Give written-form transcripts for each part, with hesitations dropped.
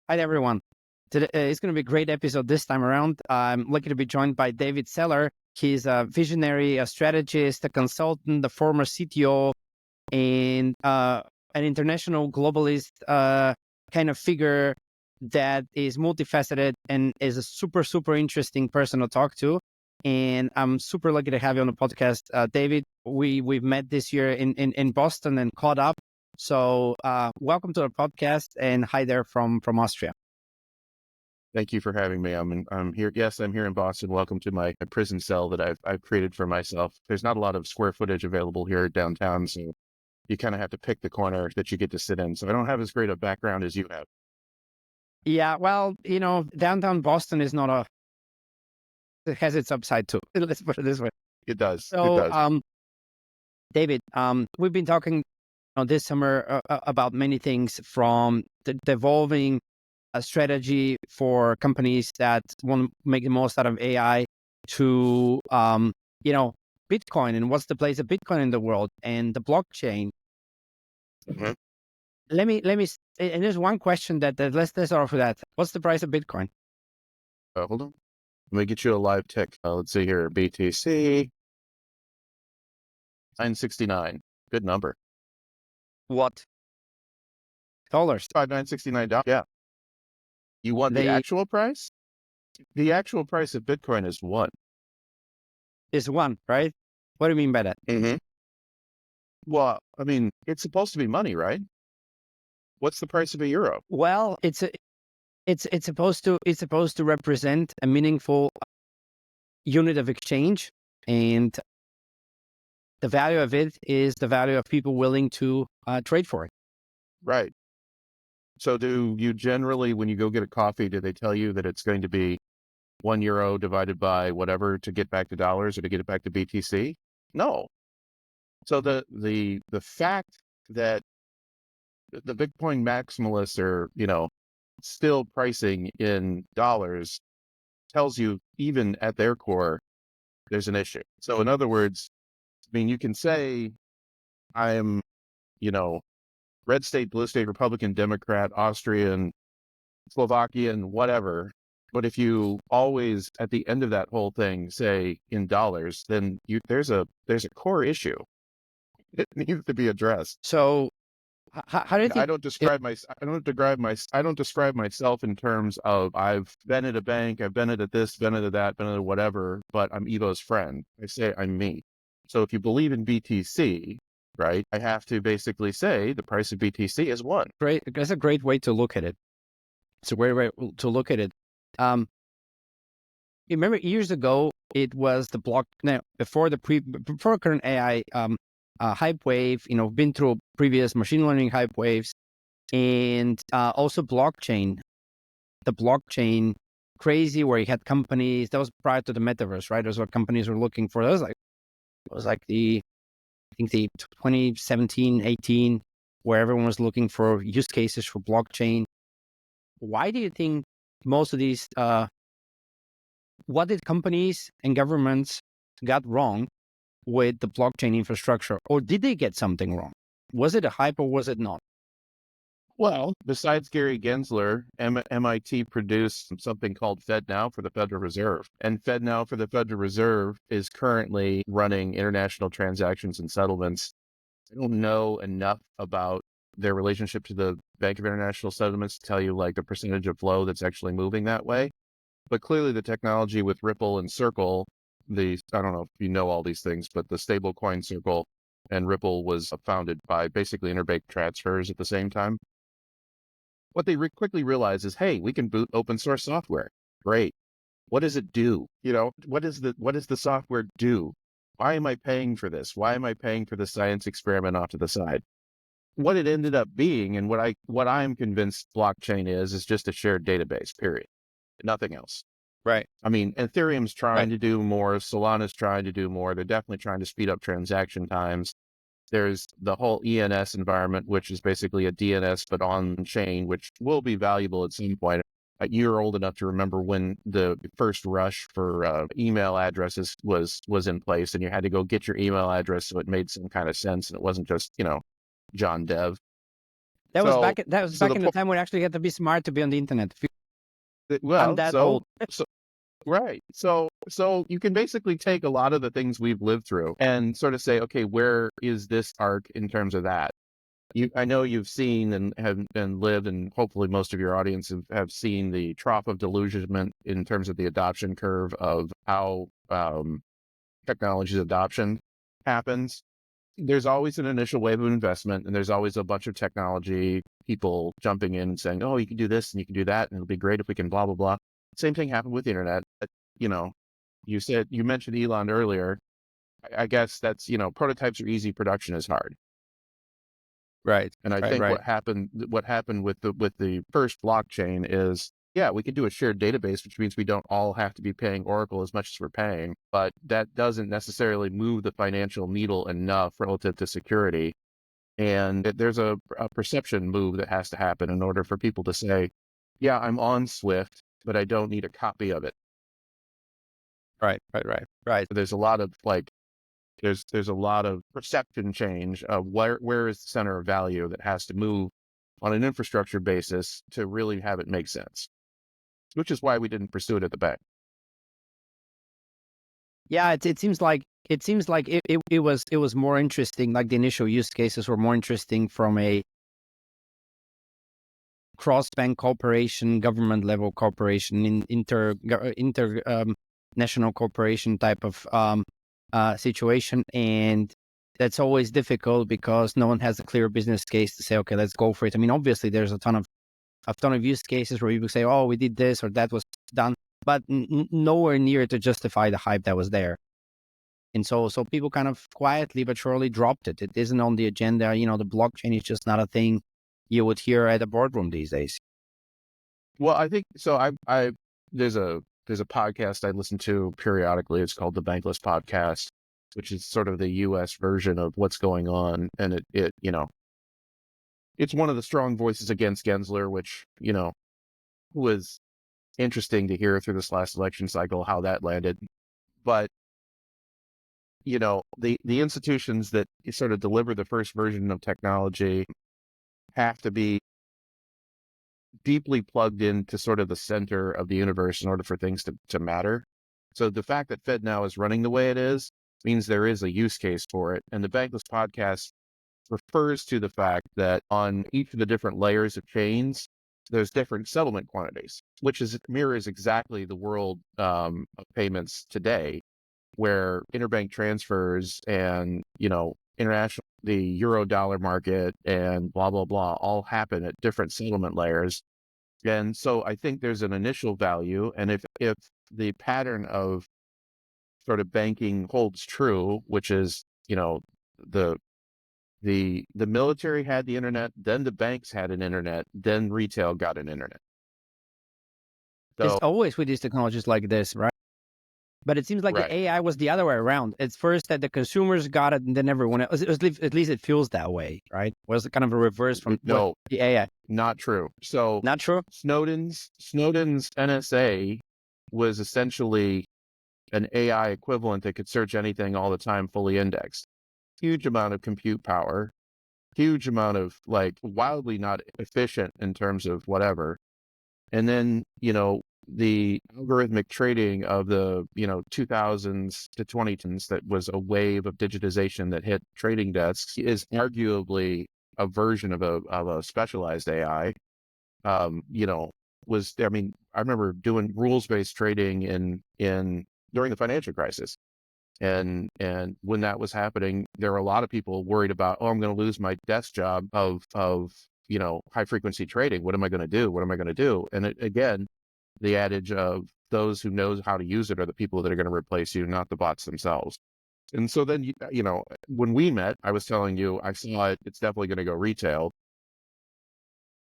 Hi, everyone. Today, it's going to be a great episode this time around. I'm lucky to be joined by David Zeller. He's a visionary, a strategist, a consultant, a former CTO, and an international globalist kind of figure that is multifaceted and is a super, super interesting person to talk to. And I'm super lucky to have you on the podcast. David, we've met this year in Boston and caught up. So welcome to the podcast, and hi there from Austria. Thank you for having me. I'm here. Yes, I'm here in Boston. Welcome to my prison cell that I've created for myself. There's not a lot of square footage available here downtown, so you kind of have to pick the corner that you get to sit in. So I don't have as great a background as you have. Yeah, well, downtown Boston is not it has its upside too. Let's put it this way. It does. So, It does. David, we've been talking this summer about many things, from the evolving a strategy for companies that want to make the most out of AI to, Bitcoin and what's the place of Bitcoin in the world and the blockchain. Mm-hmm. Let me, and there's one question that let's start off with that. What's the price of Bitcoin? Hold on. Let me get you a live tick. Let's see here. BTC 969. Good number. What? Dollars. $969. Yeah. You want the actual price? The actual price of Bitcoin is one. Is one, right? What do you mean by that? Mm-hmm. Well, I mean, it's supposed to be money, right? What's the price of a euro? Well, it's supposed to represent a meaningful unit of exchange, and the value of it is the value of people willing to trade for it. Right. So do you generally, when you go get a coffee, do they tell you that it's going to be €1 divided by whatever to get back to dollars or to get it back to BTC? No. So the fact that the Bitcoin maximalists are, still pricing in dollars tells you, even at their core, there's an issue. So in other words, I mean, you can say I'm, red state, blue state, Republican, Democrat, Austrian, Slovakian, whatever. But if you always, at the end of that whole thing, say in dollars, then there's a core issue. It needs to be addressed. So, how do you think? I don't describe myself in terms of I've been at a bank, I've been at this, been at that, been at whatever, but I'm Evo's friend. I say I'm me. So if you believe in BTC, right, I have to basically say the price of BTC is one. Great. That's a great way to look at it. It's a great way to look at it. You remember years ago, it was the block. Now, before current AI hype wave, been through previous machine learning hype waves, and also blockchain. The blockchain crazy, where you had companies that was prior to the metaverse, right? Those were companies were looking for. It was like the 2017, 18, where everyone was looking for use cases for blockchain. Why do you think most of these, what did companies and governments got wrong with the blockchain infrastructure? Or did they get something wrong? Was it a hype or was it not? Well, besides Gary Gensler, MIT produced something called FedNow for the Federal Reserve. And FedNow for the Federal Reserve is currently running international transactions and settlements. I don't know enough about their relationship to the Bank of International Settlements to tell you like the percentage of flow that's actually moving that way. But clearly the technology with Ripple and Circle, I don't know if you know all these things, but the stablecoin Circle and Ripple was founded by basically interbank transfers at the same time. What they quickly realize is, hey, we can boot open source software. Great. What does it do? What does the software do? Why am I paying for this? Why am I paying for the science experiment off to the side? What it ended up being, and what I'm convinced blockchain is just a shared database, period. Nothing else. Right. I mean, Ethereum's trying to do more. Solana's trying to do more. They're definitely trying to speed up transaction times. There's the whole ENS environment, which is basically a DNS, but on chain, which will be valuable at some point. You're old enough to remember when the first rush for email addresses was in place, and you had to go get your email address so it made some kind of sense, and it wasn't just, John Dev. That was So, back. That was so back the in the point, time when you actually had to be smart to be on the internet. I'm well, that old. so right. So you can basically take a lot of the things we've lived through and sort of say, okay, where is this arc in terms of that? I know you've seen and have and lived, and hopefully most of your audience have seen the trough of delusionment in terms of the adoption curve of how technology's adoption happens. There's always an initial wave of investment, and there's always a bunch of technology people jumping in and saying, "Oh, you can do this and you can do that, and it'll be great if we can blah blah blah." Same thing happened with the internet. You know, you mentioned Elon earlier. I guess that's prototypes are easy, production is hard. Right, And I right, think right. what happened with the first blockchain is, yeah, we could do a shared database, which means we don't all have to be paying Oracle as much as we're paying, but that doesn't necessarily move the financial needle enough relative to security. And there's a perception move that has to happen in order for people to say, yeah, I'm on Swift, but I don't need a copy of it. Right, right, right, right. There's a lot of there's a lot of perception change of where is the center of value that has to move on an infrastructure basis to really have it make sense, which is why we didn't pursue it at the bank. Yeah, it seems like it was more interesting. Like the initial use cases were more interesting from a cross-bank cooperation, government level cooperation, national corporation type of situation, and that's always difficult because no one has a clear business case to say, okay, let's go for it. I mean, obviously, there's a ton of use cases where people say, oh, we did this or that was done, but nowhere near to justify the hype that was there. And so people kind of quietly but surely dropped it. It isn't on the agenda. The blockchain is just not a thing you would hear at a boardroom these days. Well, I think so. I there's a podcast I listen to periodically. It's called the Bankless Podcast, which is sort of the U.S. version of what's going on, and it's one of the strong voices against Gensler, which was interesting to hear through this last election cycle how that landed. But the institutions that sort of deliver the first version of technology have to be deeply plugged into sort of the center of the universe in order for things to matter. So the fact that FedNow is running the way it is means there is a use case for it. And the Bankless Podcast refers to the fact that on each of the different layers of chains, there's different settlement quantities, which mirrors exactly the world of payments today, where interbank transfers and international, the euro dollar market and blah blah blah all happen at different settlement layers. And so I think there's an initial value, and if the pattern of sort of banking holds true, which is the the military had the internet, then the banks had an internet, then retail got an internet. It's So always with these technologies like this, right? But it seems like the right. AI was the other way around. It's first that the consumers got it, and then everyone else. At least it feels that way, right? Was kind of a reverse from what No, the AI. not true. So Not true. Snowden's NSA was essentially an AI equivalent that could search anything all the time, fully indexed. Huge amount of compute power, huge amount of wildly not efficient in terms of whatever. And then, the algorithmic trading of the, 2000s to 2010s, that was a wave of digitization that hit trading desks, is arguably a version of a specialized AI. You know, I mean, I remember doing rules-based trading in during the financial crisis. And when that was happening, there were a lot of people worried about, oh, I'm going to lose my desk job of high frequency trading. What am I going to do? What am I going to do? And again, the adage of those who know how to use it are the people that are going to replace you, not the bots themselves. And so then, when we met, I was telling you, I saw it. It's definitely going to go retail.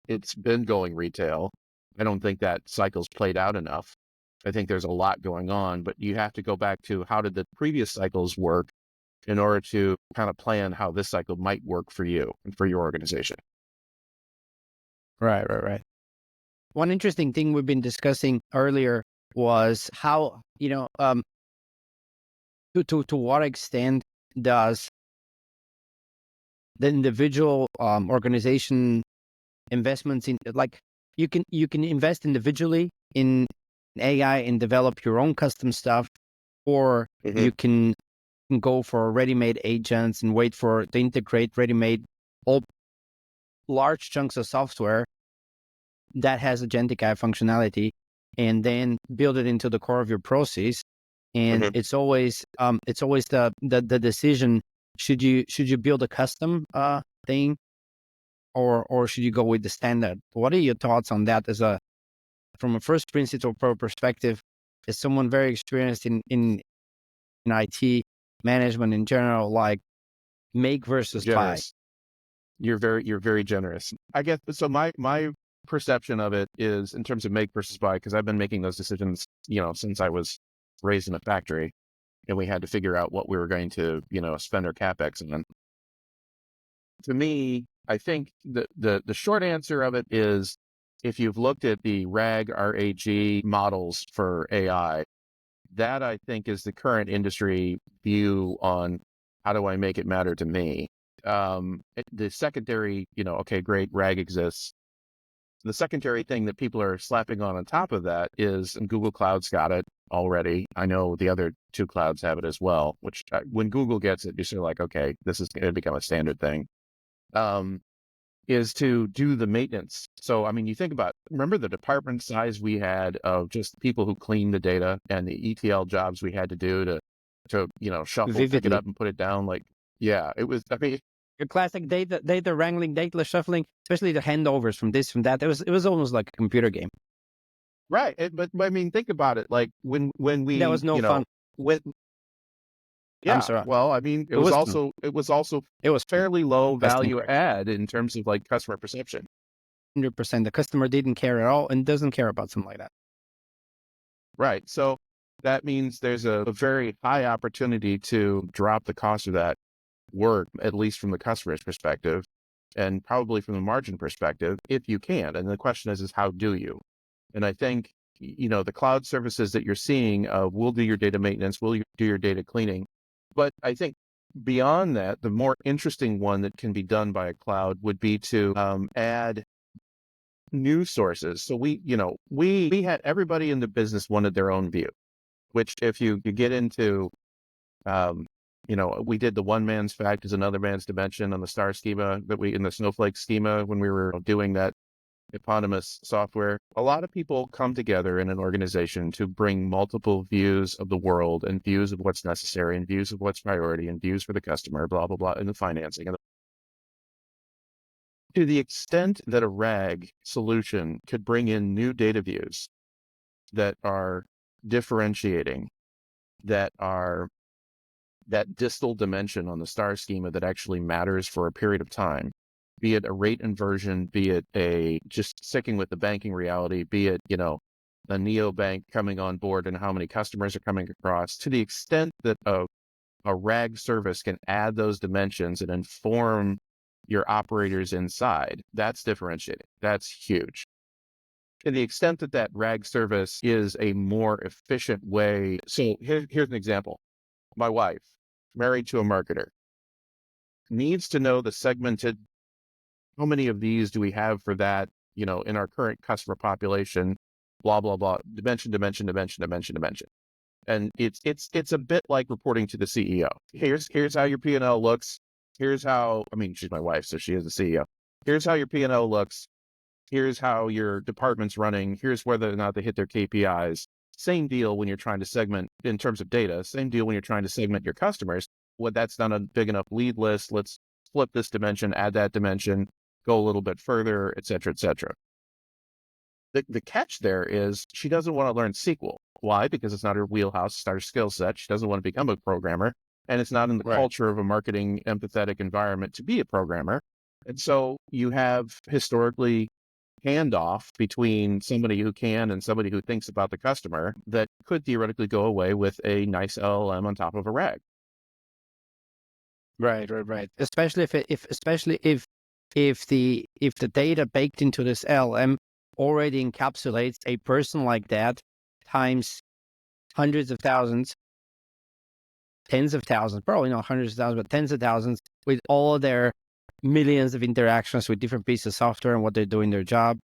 It's been going retail. I don't think that cycle's played out enough. I think there's a lot going on, but you have to go back to how did the previous cycles work in order to kind of plan how this cycle might work for you and for your organization. Right, right, right. One interesting thing we've been discussing earlier was how to what extent does the individual organization investments in, like, you can invest individually in AI and develop your own custom stuff, or you can go for ready-made agents and wait for to integrate ready-made all large chunks of software that has agentic AI functionality, and then build it into the core of your process. And it's always the decision: should you build a custom thing, or should you go with the standard? What are your thoughts on that from a first principle perspective, as someone very experienced in IT management in general, like make versus buy? Generous. You're very generous. I guess so. My perception of it is in terms of make versus buy, because I've been making those decisions, since I was raised in a factory, and we had to figure out what we were going to, spend our capex on. To me, I think the short answer of it is, if you've looked at the RAG models for AI, that I think is the current industry view on how do I make it matter to me. The secondary, okay, great, RAG exists. The secondary thing that people are slapping on top of that is, and Google Cloud's got it already. I know the other two clouds have it as well, which when Google gets it, you're sort of like, okay, this is going to become a standard thing. Is to do the maintenance. So, I mean, you think about, remember the department size we had of just people who clean the data, and the ETL jobs we had to do to shuffle, pick it up and put it down. Like, yeah, it was, I mean, your classic data wrangling, data shuffling, especially the handovers from this, from that. It was almost like a computer game. Right. But I mean, think about it. Like when we, That was no fun. when, I'm yeah, sorry. well, I mean, it was fairly low value add in terms of like customer perception. 100%. The customer didn't care at all and doesn't care about something like that. Right. So that means there's a very high opportunity to drop the cost of that work, at least from the customer's perspective, and probably from the margin perspective, if you can. And the question is how do you? And I think, the cloud services that you're seeing, will do your data maintenance, will do your data cleaning. But I think beyond that, the more interesting one that can be done by a cloud would be to add new sources. So we had, everybody in the business wanted their own view, which if you get into, we did the one man's fact is another man's dimension on the star schema in the snowflake schema when we were doing that eponymous software. A lot of people come together in an organization to bring multiple views of the world, and views of what's necessary, and views of what's priority, and views for the customer, blah, blah, blah, and the financing. And to the extent that a RAG solution could bring in new data views that are differentiating, that are that distal dimension on the star schema that actually matters for a period of time, be it a rate inversion, be it just sticking with the banking reality, be it, a neobank coming on board and how many customers are coming across, to the extent that a RAG service can add those dimensions and inform your operators inside, that's differentiating. That's huge. To the extent that RAG service is a more efficient way. So here's an example. My wife, married to a marketer, needs to know the segmented, how many of these do we have for that, in our current customer population, blah, blah, blah, dimension. And it's a bit like reporting to the CEO. Here's how your P&L looks. Here's how, I mean, she's my wife, so she is the CEO. Here's how your P&L looks. Here's how your department's running. Here's whether or not they hit their KPIs. Same deal when you're trying to segment in terms of data. Same deal when you're trying to segment your customers. Well, that's not a big enough lead list. Let's flip this dimension, add that dimension, go a little bit further, et cetera, et cetera. The catch there is she doesn't want to learn SQL. Why? Because it's not her wheelhouse, it's not her skill set. She doesn't want to become a programmer, and it's not in the culture of a marketing empathetic environment to be a programmer. And so you have historically handoff between somebody who can and somebody who thinks about the customer that could theoretically go away with a nice LLM on top of a RAG. Right. Especially if the data baked into this LLM already encapsulates a person like that times hundreds of thousands, tens of thousands, probably not hundreds of thousands, but tens of thousands, with all of their millions of interactions with different pieces of software and what they're doing their job.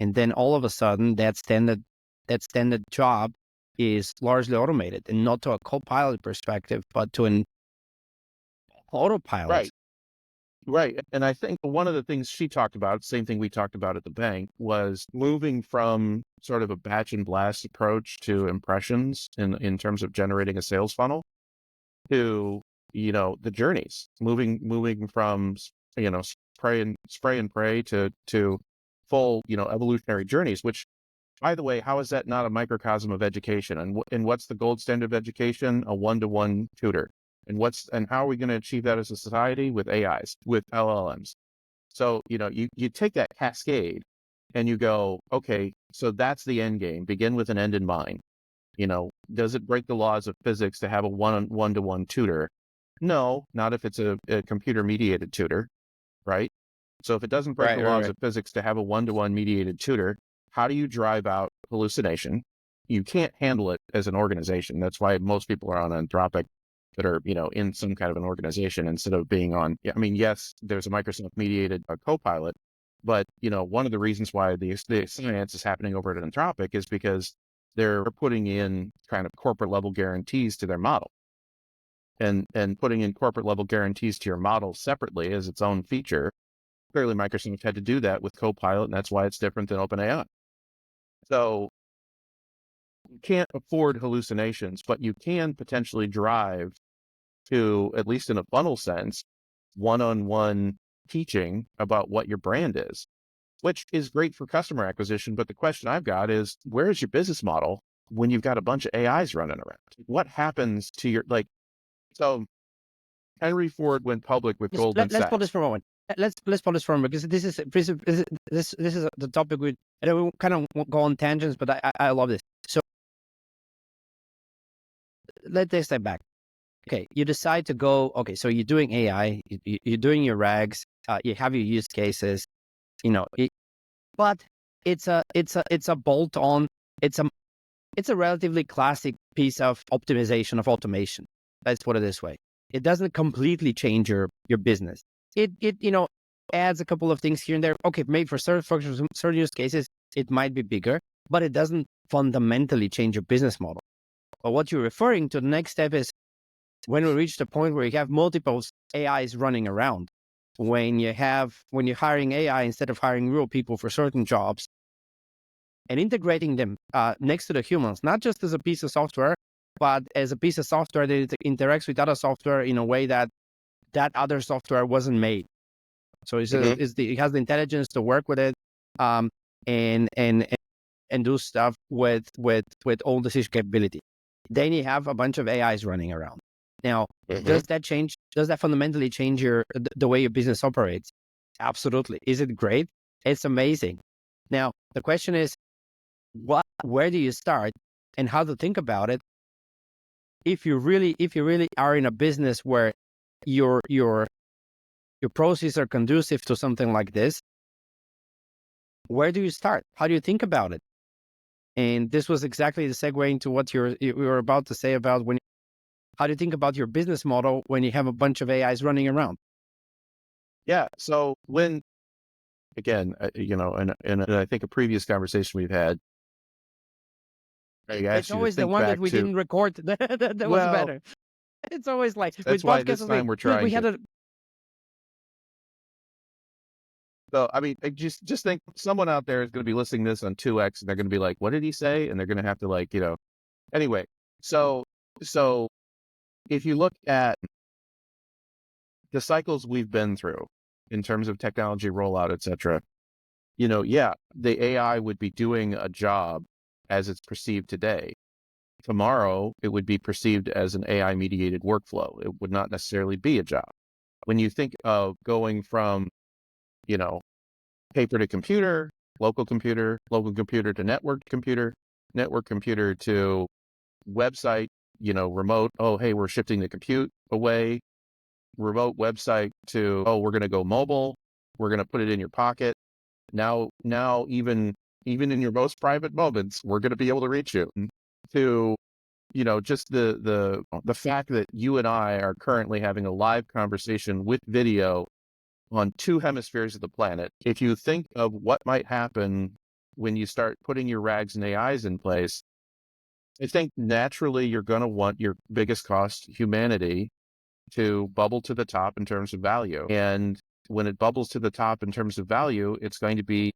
And then all of a sudden that standard job is largely automated, and not to a co-pilot perspective, but to an autopilot. Right. And I think one of the things she talked about, same thing we talked about at the bank, was moving from sort of a batch and blast approach to impressions in terms of generating a sales funnel to, the journeys, moving from, spray and pray to full, evolutionary journeys, which, by the way, how is that not a microcosm of education? And what's the gold standard of education? A one-to-one tutor. And how are we going to achieve that as a society? With AIs, with LLMs. So, you take that cascade and you go, okay, so that's the end game. Begin with an end in mind. Does it break the laws of physics to have a one-to-one tutor? No, not if it's a computer mediated tutor, right? So if it doesn't break the laws of physics to have a one-to-one mediated tutor, how do you drive out hallucination? You can't handle it as an organization. That's why most people are on Anthropic that are, in some kind of an organization instead of being on, yes, there's a Microsoft mediated Copilot, but, one of the reasons why the science is happening over at Anthropic is because they're putting in kind of corporate level guarantees to their model, and putting in corporate level guarantees to your model separately as its own feature. Clearly Microsoft had to do that with Copilot, and that's why it's different than OpenAI. So you can't afford hallucinations, but you can potentially drive to, at least in a funnel sense, one-on-one teaching about what your brand is, which is great for customer acquisition. But the question I've got is, where's your business model when you've got a bunch of AIs running around? What happens to your, so Henry Ford went public with Goldman Let's Sachs. put this for a moment. Let's put this for a moment, because this is the topic we kind of go on tangents, but I love this. So let's take a step back. Okay, you decide to go. Okay, so you're doing AI, you're doing your rags, you have your use cases, but it's a bolt on. It's a relatively classic piece of optimization of automation. Let's put it this way. It doesn't completely change your business. It adds a couple of things here and there. Okay, maybe for certain use cases it might be bigger, but it doesn't fundamentally change your business model. But what you're referring to, the next step is when we reach the point where you have multiple AIs running around. When you're hiring AI instead of hiring real people for certain jobs, and integrating them next to the humans, not just as a piece of software, but as a piece of software that interacts with other software in a way that other software wasn't made. So it has the intelligence to work with it, and do stuff with all decision capability. Then you have a bunch of AIs running around. Now, does that fundamentally change the way your business operates? Absolutely. Is it great? It's amazing. Now, the question is, where do you start and how to think about it? If you really are in a business where your processes are conducive to something like this, where do you start? How do you think about it? And this was exactly the segue into what you were about to say about how do you think about your business model when you have a bunch of AIs running around? Yeah. So again, and I think a previous conversation we've had, It's always the one that we didn't record that was better. It's always like that's with why this time we're trying. We had a. So just think someone out there is going to be listening to this on 2X, and they're going to be like, "What did he say?" And they're going to have to Anyway, so if you look at the cycles we've been through in terms of technology rollout, et cetera, the AI would be doing a job as it's perceived today. Tomorrow, it would be perceived as an AI mediated workflow. It would not necessarily be a job. When you think of going from, paper to computer, local computer to network computer to website, remote, oh, hey, we're shifting the compute away, remote website to, oh, we're going to go mobile, we're going to put it in your pocket. Now, even in your most private moments, we're going to be able to reach you. To, just the fact that you and I are currently having a live conversation with video on two hemispheres of the planet. If you think of what might happen when you start putting your RAGs and AIs in place, I think naturally you're going to want your biggest cost, humanity, to bubble to the top in terms of value. And when it bubbles to the top in terms of value, it's going to be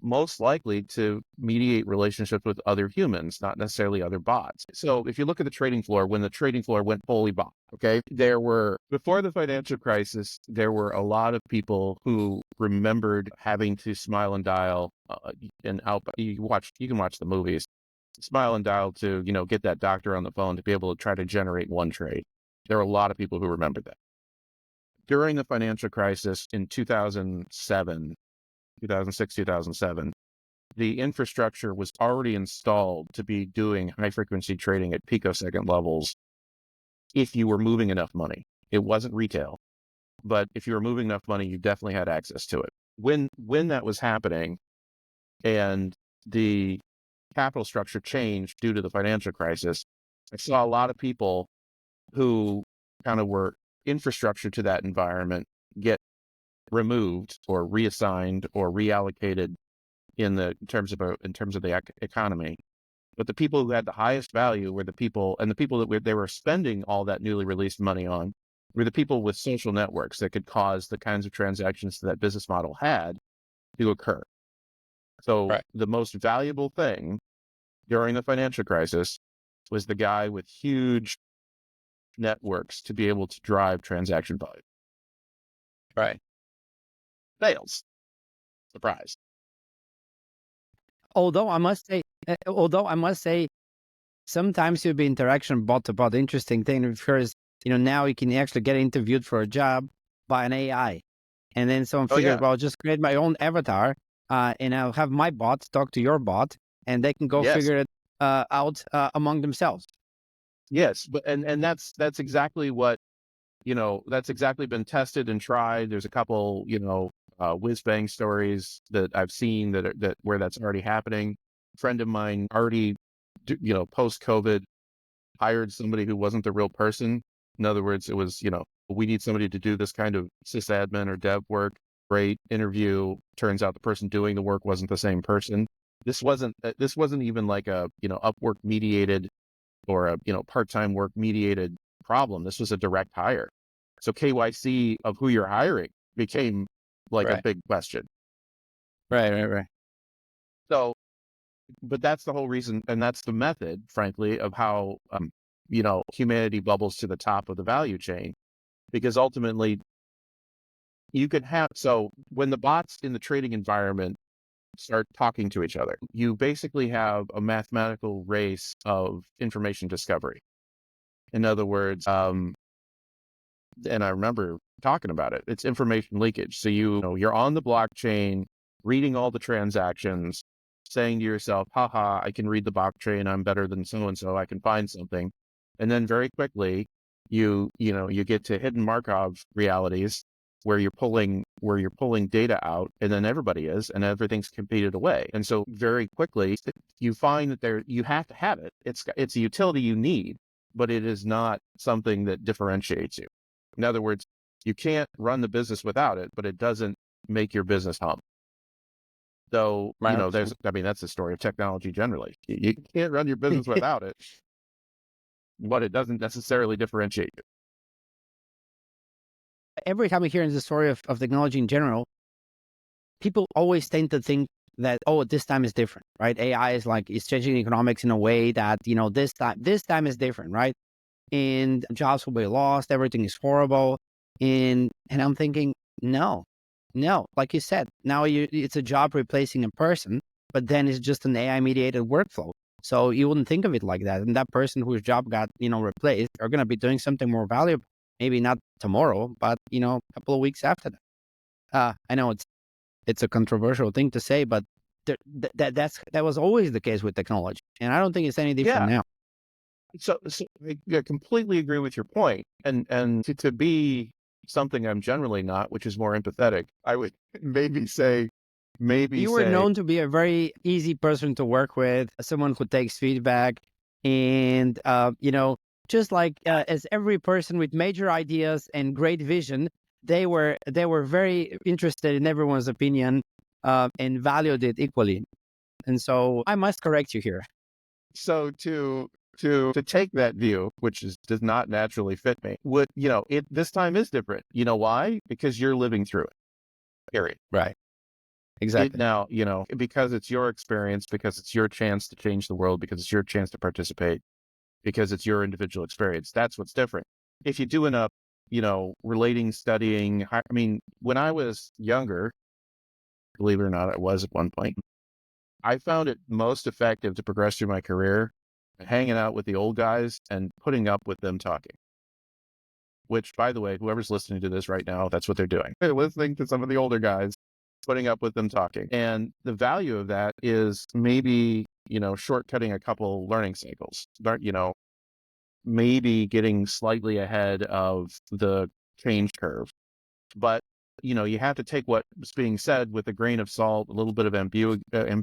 most likely to mediate relationships with other humans, not necessarily other bots. So if you look at the trading floor, when the trading floor went fully bot, okay, before the financial crisis, there were a lot of people who remembered having to smile and dial and out. You can watch the movies, smile and dial to, get that doctor on the phone to be able to try to generate one trade. There were a lot of people who remembered that. During the financial crisis in 2006, 2007, the infrastructure was already installed to be doing high frequency trading at picosecond levels if you were moving enough money. It wasn't retail, but if you were moving enough money, you definitely had access to it. When that was happening and the capital structure changed due to the financial crisis, I saw a lot of people who kind of were infrastructure to that environment get removed or reassigned or reallocated in terms of the economy. But the people who had the highest value were the people, and the people that they were spending all that newly released money on were the people with social networks that could cause the kinds of transactions that business model had to occur. So the most valuable thing during the financial crisis was the guy with huge networks to be able to drive transaction volume. Right. Fails. Surprise. Although I must say, sometimes you'll be interaction bot to bot. Interesting thing because now you can actually get interviewed for a job by an AI, and then someone figured, well, just create my own avatar, and I'll have my bot talk to your bot, and they can go figure it out among themselves. Yes, but and that's exactly what that's exactly been tested and tried. There's a couple whiz bang stories that I've seen that where that's already happening. A friend of mine already post COVID hired somebody who wasn't the real person. In other words, it was we need somebody to do this kind of sysadmin or dev work. Great interview. Turns out the person doing the work wasn't the same person. This wasn't even like a Upwork mediated or a part-time work mediated problem. This was a direct hire. So KYC of who you're hiring became like a big question. Right. So, but that's the whole reason, and that's the method, frankly, of how humanity bubbles to the top of the value chain, because ultimately you could have. So when the bots in the trading environment start talking to each other, you basically have a mathematical race of information discovery. In other words, and I remember talking about it, it's information leakage. So you're on the blockchain, reading all the transactions, saying to yourself, haha, I can read the blockchain, I'm better than so-and-so, I can find something. And then very quickly, you get to hidden Markov realities where you're pulling data out, and then everybody is, and everything's competed away. And so very quickly, you find that you have to have it. It's a utility you need, but it is not something that differentiates you. In other words, you can't run the business without it, but it doesn't make your business hum. So, that's the story of technology generally. You can't run your business without it, but it doesn't necessarily differentiate you. Every time I hear the story of technology in general, people always tend to think that, this time is different, right? AI is changing economics in a way that, this time is different, right? And jobs will be lost, everything is horrible. And I'm thinking, no, like you said, now it's a job replacing a person, but then it's just an AI mediated workflow. So you wouldn't think of it like that. And that person whose job got, replaced are going to be doing something more valuable. Maybe not tomorrow, but, a couple of weeks after that. I know it's a controversial thing to say, but that was always the case with technology. And I don't think it's any different now. So I completely agree with your point. And to be something I'm generally not, which is more empathetic, I would maybe say, you were known to be a very easy person to work with, someone who takes feedback, and just like as every person with major ideas and great vision, they were very interested in everyone's opinion and valued it equally. And so I must correct you here. So to take that view, which does not naturally fit me, this time is different. You know why? Because you're living through it. Period. Right. Exactly. Now, because it's your experience, because it's your chance to change the world, because it's your chance to participate, because it's your individual experience. That's what's different. If you do enough, relating, studying, when I was younger, believe it or not, I was at one point, I found it most effective to progress through my career hanging out with the old guys and putting up with them talking. Which, by the way, whoever's listening to this right now, that's what they're doing. They're listening to some of the older guys, putting up with them talking. And the value of that is maybe, shortcutting a couple learning cycles, maybe getting slightly ahead of the change curve. But, you have to take what's being said with a grain of salt, a little bit of ambiguity,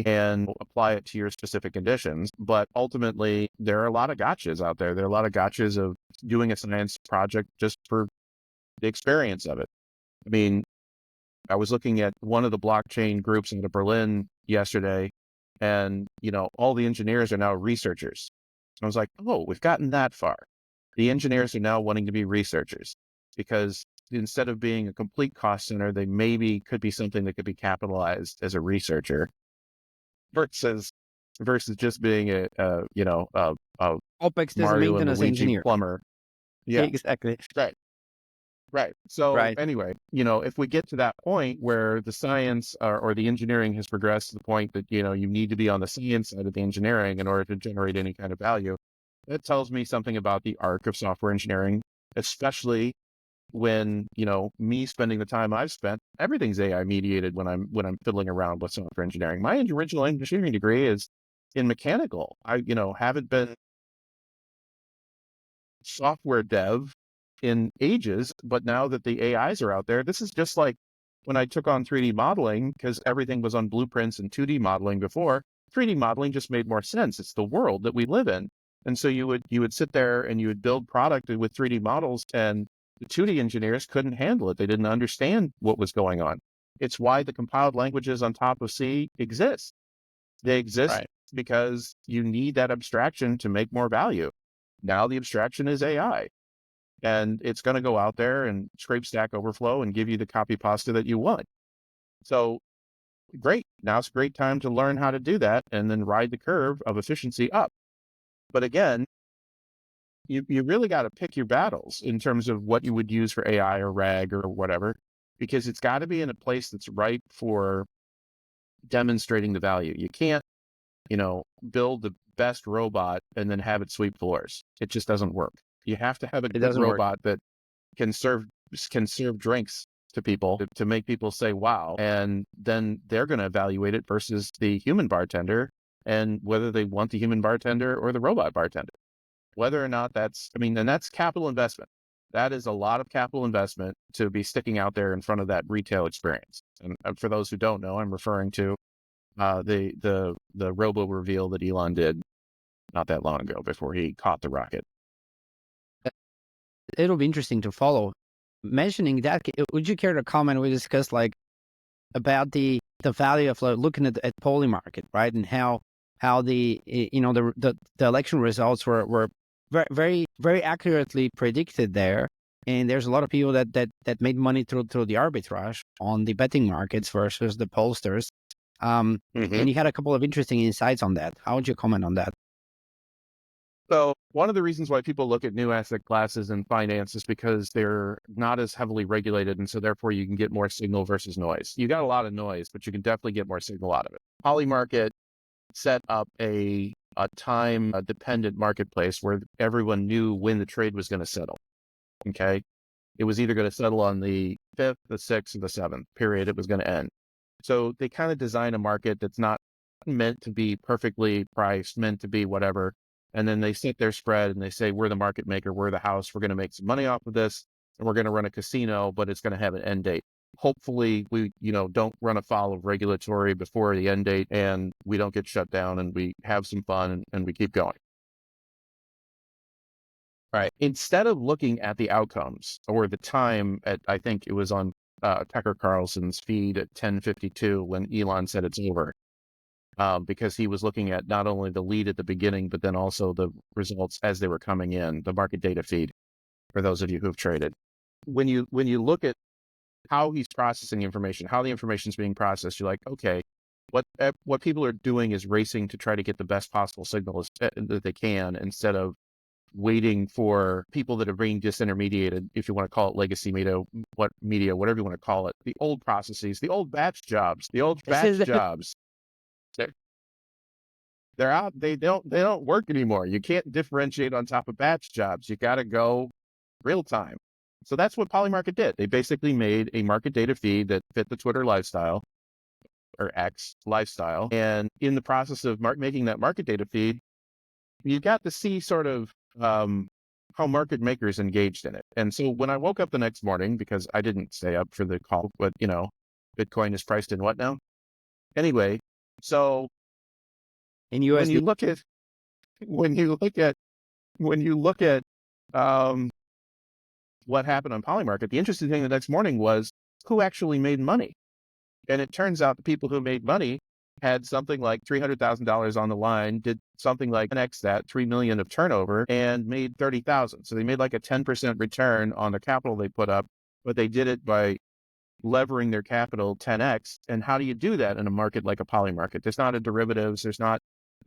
and apply it to your specific conditions. But ultimately, there are a lot of gotchas out there. There are a lot of gotchas of doing a science project just for the experience of it. I mean, I was looking at one of the blockchain groups out of Berlin yesterday, and, all the engineers are now researchers. I was like, oh, we've gotten that far. The engineers are now wanting to be researchers because instead of being a complete cost center, they maybe could be something that could be capitalized as a researcher versus just being a OPEX as a Mario and maintenance Luigi engineer. plumber. Yeah, Exactly. right. So Right. anyway, if we get to that point where the science or the engineering has progressed to the point that, you need to be on the science side of the engineering in order to generate any kind of value, that tells me something about the arc of software engineering, especially when, me spending the time I've spent, everything's AI mediated when I'm fiddling around with software engineering. My original engineering degree is in mechanical. I, haven't been software dev in ages, but now that the AIs are out there, this is just like when I took on 3D modeling, because everything was on blueprints and 2D modeling before. 3D modeling just made more sense. It's the world that we live in. And so you would sit there and you would build product with 3D models, and the 2D engineers couldn't handle it. They didn't understand what was going on. It's why the compiled languages on top of C exist. They exist Right. because you need that abstraction to make more value. Now the abstraction is AI, and it's going to go out there and scrape Stack Overflow and give you the copy pasta that you want. So great. Now it's a great time to learn how to do that and then ride the curve of efficiency up. But again, you really got to pick your battles in terms of what you would use for AI or RAG or whatever, because it's got to be in a place that's right for demonstrating the value. You can't, build the best robot and then have it sweep floors. It just doesn't work. You have to have a It good doesn't work. robot that can serve drinks to people to make people say wow, and then they're going to evaluate it versus the human bartender and whether they want the human bartender or the robot bartender. Whether or not and that's capital investment. That is a lot of capital investment to be sticking out there in front of that retail experience. And for those who don't know, I'm referring to the robo reveal that Elon did not that long ago before he caught the rocket. It'll be interesting to follow. Mentioning that, would you care to comment? We discussed about the value of looking at Poly market, right, and how the the election results were very very very accurately predicted there, and there's a lot of people that made money through the arbitrage on the betting markets versus the pollsters. And you had a couple of interesting insights on that. How would you comment on that? So one of the reasons why people look at new asset classes in finance is because they're not as heavily regulated. And so therefore you can get more signal versus noise. You got a lot of noise, but you can definitely get more signal out of it. Poly market set up a time dependent marketplace where everyone knew when the trade was going to settle. Okay. It was either going to settle on the 5th, the 6th, or the 7th period. It was going to end. So they kind of design a market that's not meant to be perfectly priced, meant to be whatever. And then they set their spread and they say, we're the market maker, we're the house, we're going to make some money off of this, and we're going to run a casino, but it's going to have an end date. Hopefully we, don't run afoul of regulatory before the end date and we don't get shut down and we have some fun and we keep going. Right. Instead of looking at the outcomes or the time at, I think it was on Tucker Carlson's feed at 10:52 when Elon said it's over, because he was looking at not only the lead at the beginning, but then also the results as they were coming in, the market data feed, for those of you who've traded. When you look at how he's processing information, how the information is being processed, you're like, okay, what people are doing is racing to try to get the best possible signal that they can, instead of waiting for people that are being disintermediated, if you want to call it legacy media, whatever you want to call it, the old processes, the old batch jobs, they're out. They don't work anymore. You can't differentiate on top of batch jobs. You got to go real time. So that's what Polymarket did. They basically made a market data feed that fit the Twitter lifestyle, or X lifestyle. And in the process of making that market data feed, you got to see sort of how market makers engaged in it. And so when I woke up the next morning, because I didn't stay up for the call, but Bitcoin is priced in what now? Anyway, so In when USD. you look at what happened on Polymarket, the interesting thing the next morning was who actually made money. And it turns out the people who made money had something like $300,000 on the line, did something like 10x that, 3 million of turnover, and made 30,000. So they made like a 10% return on the capital they put up, but they did it by levering their capital 10x. And how do you do that in a market like a Polymarket? There's not a derivatives. There's not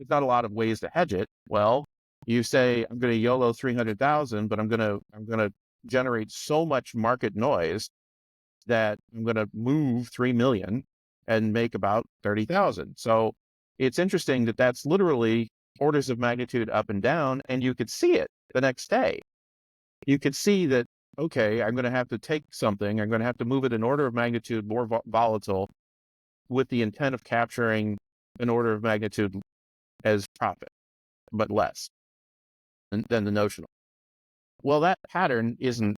a lot of ways to hedge it. Well, you say, I'm going to YOLO 300,000, but I'm going to generate so much market noise that I'm going to move 3 million and make about 30,000. So it's interesting that that's literally orders of magnitude up and down, and you could see it the next day. You could see that, okay, I'm going to have to take something, I'm going to have to move it an order of magnitude more volatile with the intent of capturing an order of magnitude as profit, but less than the notional. Well, that pattern isn't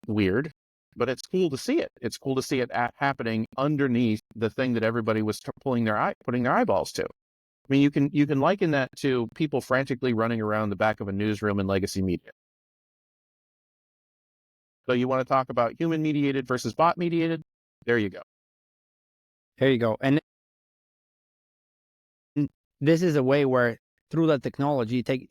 weird, but it's cool to see it. It's cool to see it happening underneath the thing that everybody was putting their eyeballs to. I mean, you can liken that to people frantically running around the back of a newsroom in legacy media. So you want to talk about human mediated versus bot mediated? There you go. There you go. And this is a way where through that technology, this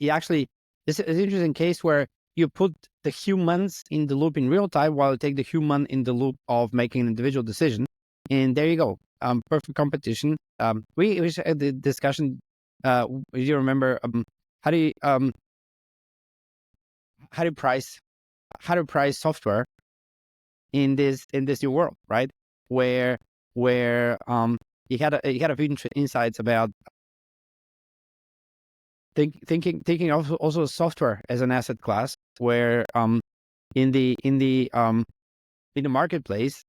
is an interesting case where you put the humans in the loop in real time while you take the human in the loop of making an individual decision. And there you go. Perfect competition. We had the discussion. Do you remember how do you price software in this new world, right? Where you had a few insights about thinking of also software as an asset class, where in the marketplace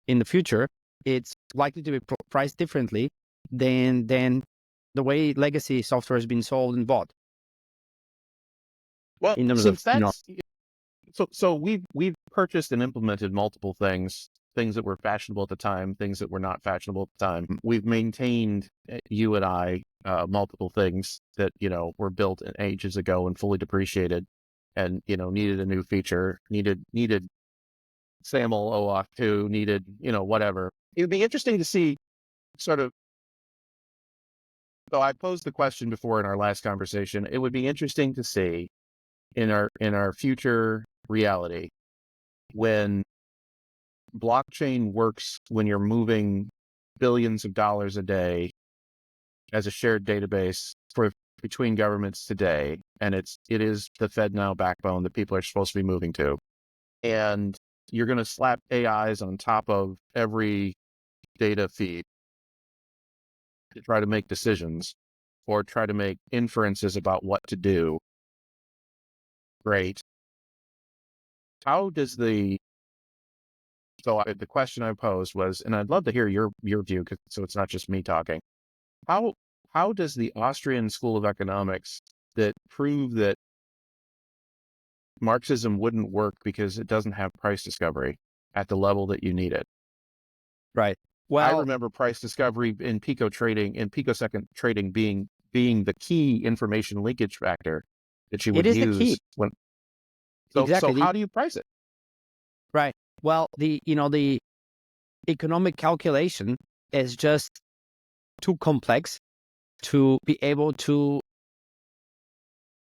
in the future, it's likely to be priced differently than the way legacy software has been sold and bought. Well, in terms since of that's so we've purchased and implemented multiple things that were fashionable at the time, things that were not fashionable at the time. We've maintained, you and I, multiple things that were built ages ago and fully depreciated, and needed a new feature, needed SAML OAuth 2, needed whatever. It would be interesting to see sort of. So I posed the question before in our last conversation. It would be interesting to see in our future reality when blockchain works, when you're moving billions of dollars a day as a shared database between governments today, and it is the FedNow backbone that people are supposed to be moving to, and you're going to slap AIs on top of every data feed to try to make decisions or try to make inferences about what to do. Great. How does the question I posed was, and I'd love to hear your view, so it's not just me talking. How does the Austrian School of Economics that prove that Marxism wouldn't work because it doesn't have price discovery at the level that you need it? right. Well, I remember price discovery in picosecond trading being the key information linkage factor that you would it is the use key. So exactly. how do you price it? Right. Well, the economic calculation is just too complex to be able to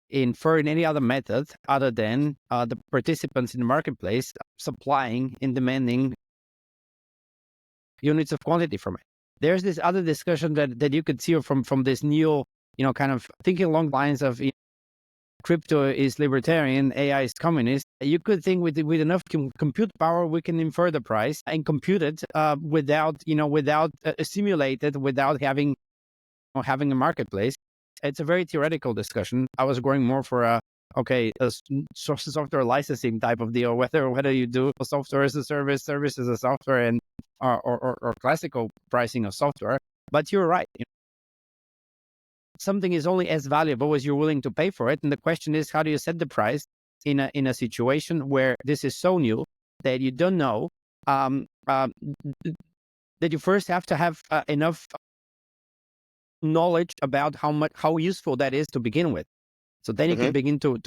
infer in any other method other than the participants in the marketplace supplying and demanding units of quantity from it. There's this other discussion that you could see from this new, kind of thinking along the lines of crypto is libertarian, AI is communist. You could think with enough compute power, we can infer the price and compute it without simulate it without having a marketplace. It's a very theoretical discussion. I was going more for a software licensing type of deal, whether you do software as a service as a software, and or classical pricing of software. But you're right. Something is only as valuable as you're willing to pay for it. And the question is, how do you set the price in a situation where this is so new that you don't know, that you first have to have enough knowledge about how useful that is to begin with. So then you can begin to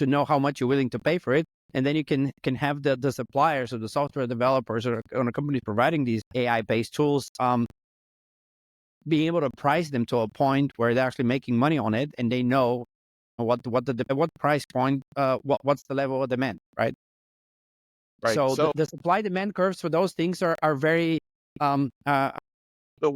know how much you're willing to pay for it. And then you can have the suppliers or the software developers or a company providing these AI-based tools, being able to price them to a point where they're actually making money on it, and they know what price point, what's the level of demand, right? Right. So, So the supply demand curves for those things are very but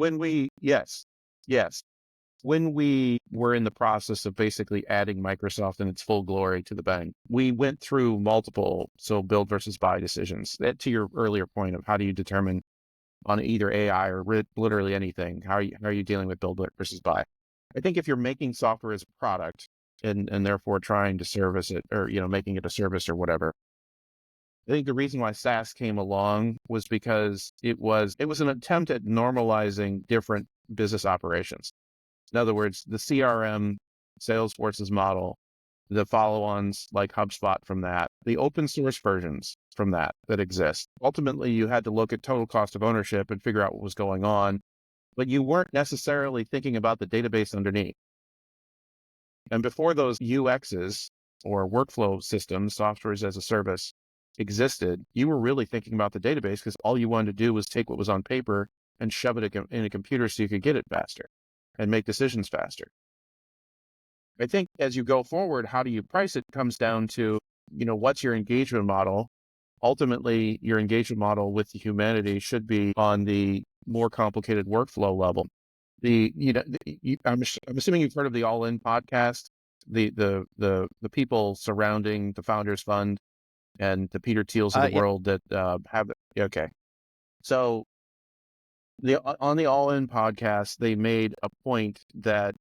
when we were in the process of basically adding Microsoft in its full glory to the bank, we went through multiple build versus buy decisions. That, to your earlier point of how do you determine on either AI or literally anything, how are you dealing with build versus buy? I think if you're making software as a product and therefore trying to service it, or making it a service or whatever, I think the reason why SaaS came along was because it was an attempt at normalizing different business operations. In other words, the CRM, Salesforce's model, the follow-ons like HubSpot from that, the open source versions from that exist. Ultimately, you had to look at total cost of ownership and figure out what was going on, but you weren't necessarily thinking about the database underneath. And before those UXs or workflow systems, softwares as a service, existed, you were really thinking about the database because all you wanted to do was take what was on paper and shove it in a computer so you could get it faster and make decisions faster. I think as you go forward, how do you price it comes down to, what's your engagement model? Ultimately, your engagement model with the humanity should be on the more complicated workflow level. I'm assuming you've heard of the All In podcast, the people surrounding the Founders Fund and the Peter Thiels of the world that have it. Okay. So on the All In podcast, they made a point that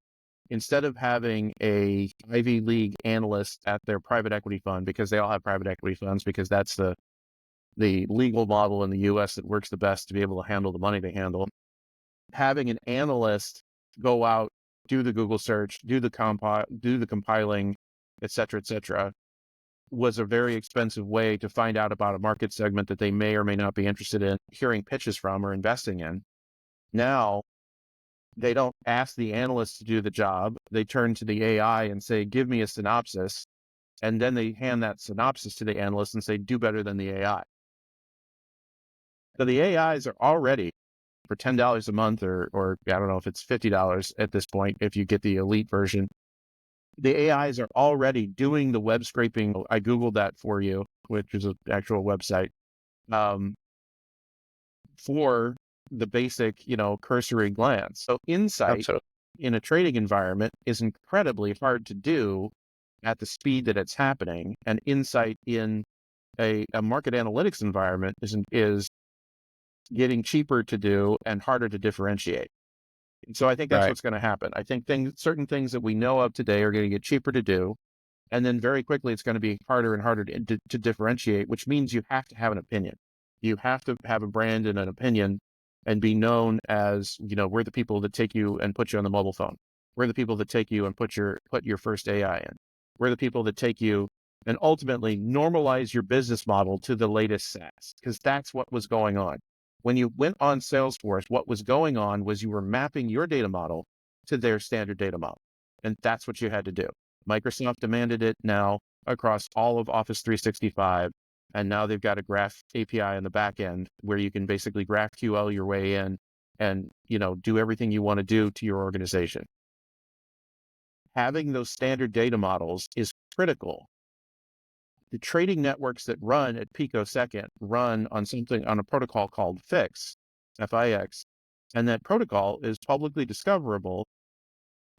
instead of having a Ivy League analyst at their private equity fund, because they all have private equity funds, because that's the legal model in the US that works the best to be able to handle the money they handle, having an analyst go out, do the Google search, do the compiling, et cetera, was a very expensive way to find out about a market segment that they may or may not be interested in hearing pitches from or investing in. Now, they don't ask the analyst to do the job. They turn to the AI and say, give me a synopsis. And then they hand that synopsis to the analyst and say, do better than the AI. So the AIs are already, for $10 a month, or I don't know if it's $50 at this point, if you get the elite version, the AIs are already doing the web scraping. I Googled that for you, which is an actual website, for the basic, cursory glance. So insight in a trading environment is incredibly hard to do at the speed that it's happening. And insight in a market analytics environment is getting cheaper to do and harder to differentiate. And so I think that's what's going to happen. I think certain things that we know of today are going to get cheaper to do. And then very quickly, it's going to be harder and harder to differentiate, which means you have to have an opinion. You have to have a brand and an opinion and be known as, we're the people that take you and put you on the mobile phone. We're the people that take you and put your first AI in. We're the people that take you and ultimately normalize your business model to the latest SaaS, because that's what was going on. When you went on Salesforce, what was going on was you were mapping your data model to their standard data model. And that's what you had to do. Microsoft demanded it now. across all of Office 365. And now they've got a graph API in the back end where you can basically GraphQL your way in and, do everything you want to do to your organization. Having those standard data models is critical. The trading networks that run at picosecond run on a protocol called FIX, FIX, and that protocol is publicly discoverable,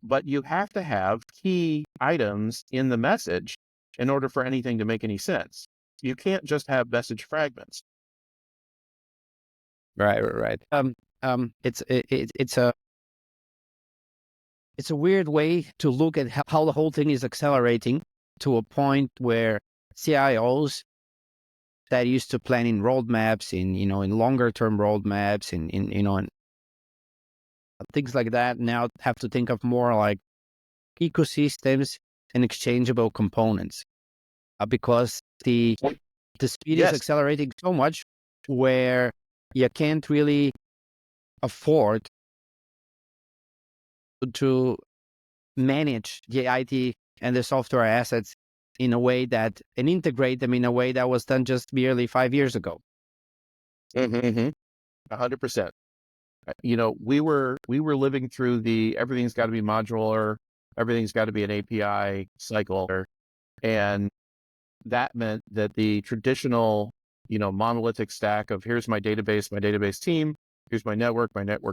but you have to have key items in the message in order for anything to make any sense. You can't just have message fragments. Right. It's a weird way to look at how the whole thing is accelerating to a point where CIOs that used to plan in roadmaps, in longer term roadmaps, in things like that, now have to think of more like ecosystems and exchangeable components, because the speed is accelerating so much where you can't really afford to manage the IT and the software assets in a way and integrate them in a way that was done just merely 5 years ago. 100%. We were living through everything's got to be modular, everything's got to be an API cycle, and that meant that the traditional, monolithic stack of here's my database team, here's my network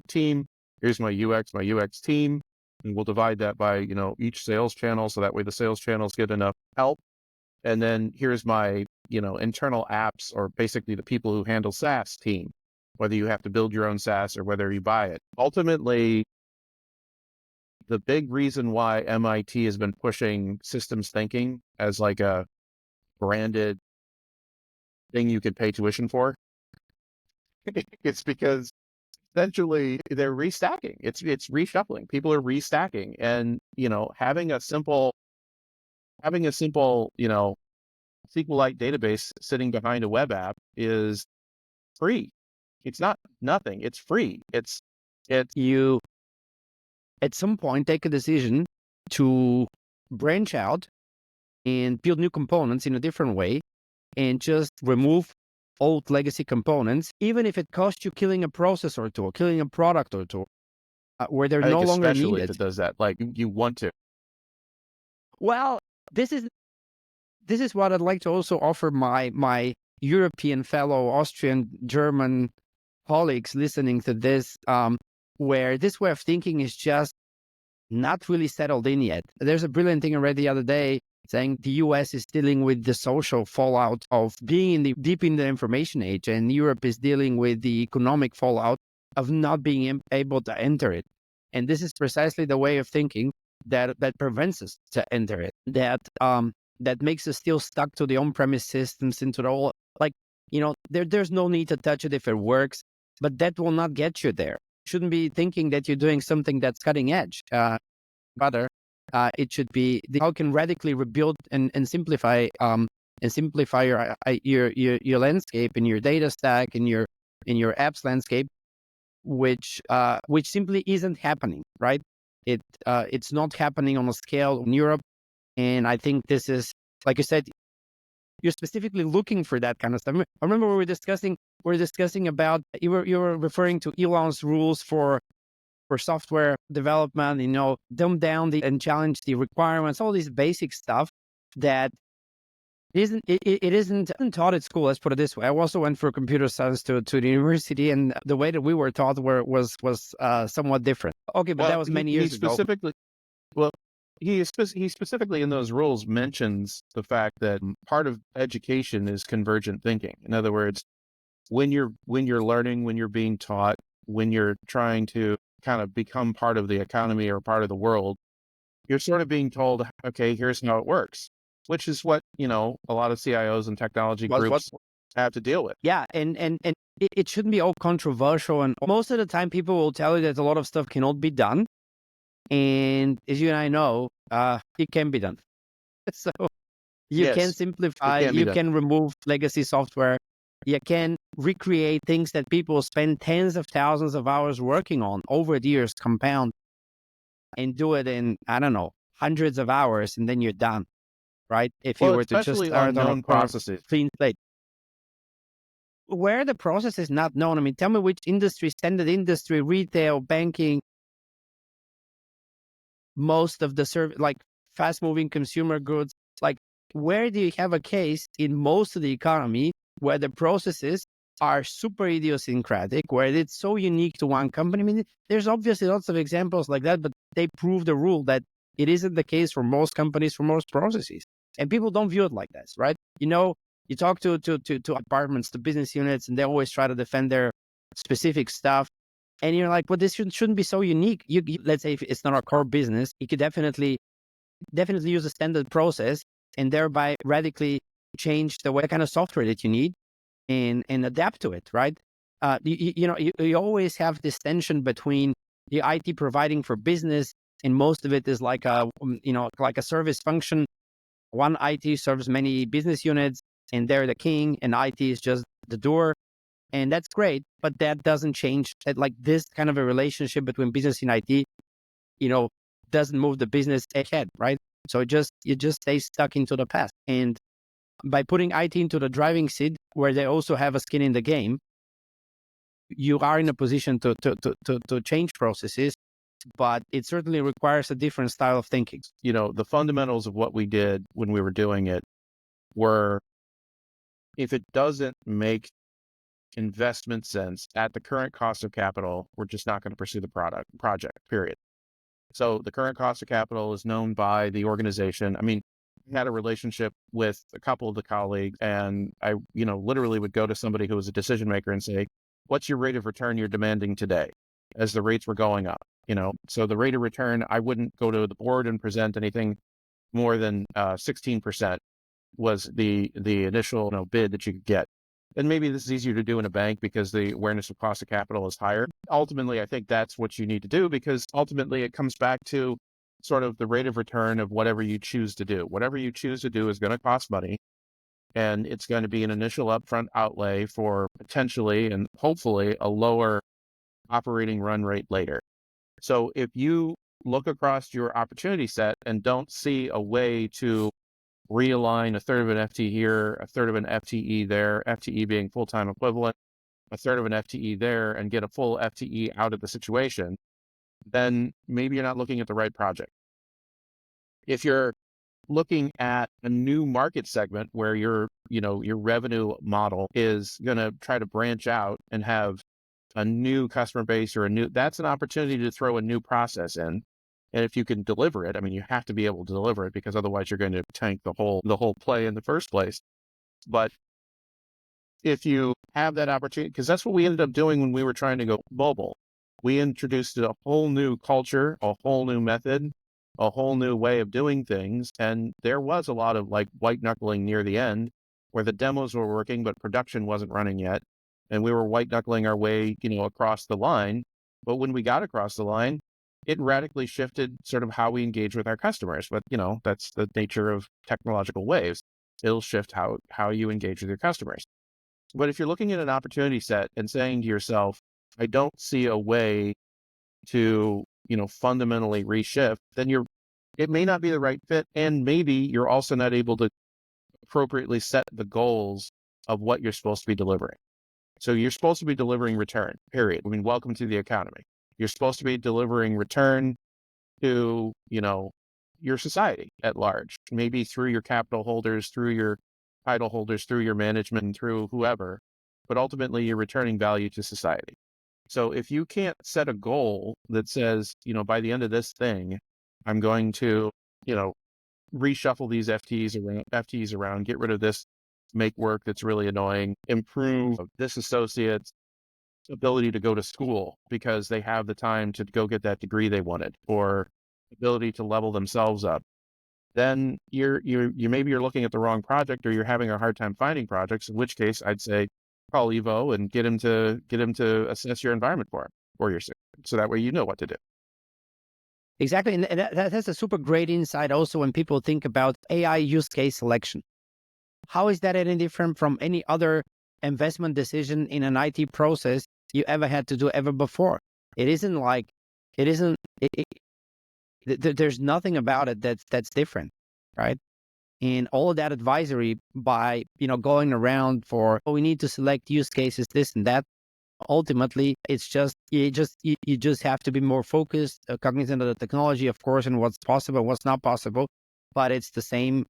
team, here's my UX team, and we'll divide that by, each sales channel, so that way the sales channels get enough help. And then here's my, internal apps, or basically the people who handle SaaS team, whether you have to build your own SaaS or whether you buy it. Ultimately, the big reason why MIT has been pushing systems thinking as like a branded thing you could pay tuition for, it's because essentially they're restacking. It's reshuffling. People are restacking, and having a simple SQLite database sitting behind a web app is free. It's not nothing. It's free. You at some point take a decision to branch out and build new components in a different way, and just remove old legacy components, even if it costs you killing a process or two, killing a product or two, where they're no longer especially needed. if it does that, like you want to. Well, this is what I'd like to also offer my European fellow Austrian, German colleagues listening to this, where this way of thinking is just not really settled in yet. There's a brilliant thing I read the other day saying the US is dealing with the social fallout of being deep in the information age, and Europe is dealing with the economic fallout of not being able to enter it. And this is precisely the way of thinking that prevents us to enter it, that makes us still stuck to the on-premise systems, into the whole, there's no need to touch it if it works, but that will not get you there. You shouldn't be thinking that you're doing something that's cutting edge. Rather, it should be how can radically rebuild and simplify your landscape and your data stack and your apps landscape, which simply isn't happening, right? It's not happening on a scale in Europe, and I think this is, like you said, you're specifically looking for that kind of stuff. I remember we were discussing about, you were referring to Elon's rules for software development, dumb down and challenge the requirements, all this basic stuff that isn't taught at school. Let's put it this way. I also went for computer science to the university, and the way that we were taught was somewhat different. Okay, but that was many years ago. He specifically in those rules mentions the fact that part of education is convergent thinking. In other words, when you're learning, when you're being taught, when you're trying to kind of become part of the economy or part of the world, you're sort of being told, okay, here's how it works, which is what, a lot of CIOs and technology groups have to deal with. Yeah. And it shouldn't be all controversial. And most of the time people will tell you that a lot of stuff cannot be done. And as you and I know, it can be done. So you can simplify, you can remove legacy software, you can recreate things that people spend tens of thousands of hours working on over the years, compound, and do it in, I don't know, hundreds of hours, and then you're done, right? If you Well, were to just especially start on on a known processes. clean slate. Where the process is not known, I mean, tell me which industry, standard industry, retail, banking, most of the like fast-moving consumer goods, like where do you have a case in most of the economy where the processes are super idiosyncratic, where it's so unique to one company? I mean, there's obviously lots of examples like that, but they prove the rule that it isn't the case for most companies, for most processes. And people don't view it like this, right? You know, you talk to departments, to business units, and they always try to defend their specific stuff. And you're like, well, this shouldn't be so unique. Let's say if it's not our core business, you could definitely use a standard process and thereby radically change the way kind of software that you need and adapt to it, right? You always have this tension between the IT providing for business, and most of it is like like a service function. One IT serves many business units, and they're the king, and IT is just the door. And that's great, but that doesn't change that. Like this kind of a relationship between business and IT, doesn't move the business ahead, right? So it just stays stuck into the past. And by putting IT into the driving seat, where they also have a skin in the game, you are in a position to change processes, but it certainly requires a different style of thinking. The fundamentals of what we did when we were doing it were, if it doesn't make investment sense at the current cost of capital, we're just not going to pursue the project, period. So the current cost of capital is known by the organization. I mean, I had a relationship with a couple of the colleagues, and I, literally would go to somebody who was a decision maker and say, what's your rate of return you're demanding today, as the rates were going up? So the rate of return, I wouldn't go to the board and present anything more than 16% was the initial bid that you could get. And maybe this is easier to do in a bank because the awareness of cost of capital is higher. Ultimately, I think that's what you need to do, because ultimately it comes back to sort of the rate of return of whatever you choose to do. Whatever you choose to do is going to cost money, and it's going to be an initial upfront outlay for potentially and hopefully a lower operating run rate later. So if you look across your opportunity set and don't see a way to realign a third of an FTE here, a third of an FTE there, FTE being full-time equivalent, a third of an FTE there, and get a full FTE out of the situation, then maybe you're not looking at the right project. If you're looking at a new market segment where your revenue model is going to try to branch out and have a new customer base or that's an opportunity to throw a new process in. And if you can deliver it, I mean, you have to be able to deliver it, because otherwise you're going to tank the whole play in the first place. But if you have that opportunity, because that's what we ended up doing when we were trying to go mobile, we introduced a whole new culture, a whole new method, a whole new way of doing things. And there was a lot of like white knuckling near the end, where the demos were working, but production wasn't running yet. And we were white knuckling our way, across the line. But when we got across the line, it radically shifted sort of how we engage with our customers. But, that's the nature of technological waves. It'll shift how you engage with your customers. But if you're looking at an opportunity set and saying to yourself, I don't see a way to, fundamentally reshift, then it may not be the right fit. And maybe you're also not able to appropriately set the goals of what you're supposed to be delivering. So you're supposed to be delivering return, period. I mean, welcome to the economy. You're supposed to be delivering return to, your society at large, maybe through your capital holders, through your title holders, through your management, through whoever, but ultimately you're returning value to society. So if you can't set a goal that says, by the end of this thing, I'm going to, reshuffle these FTEs around, get rid of this make work that's really annoying, improve this associate's ability to go to school because they have the time to go get that degree they wanted, or ability to level themselves up, then you're maybe you're looking at the wrong project, or you're having a hard time finding projects, in which case I'd say call Evo and get him to assess your environment for your so that way you know what to do. Exactly. And that's a super great insight also when people think about AI use case selection. How is that any different from any other investment decision in an IT process you ever had to do ever before? There's nothing about it that's different, right? And all of that advisory by, going around for, we need to select use cases, this and that. Ultimately, it's just, you just have to be more focused, cognizant of the technology, of course, and what's possible, what's not possible. But it's the same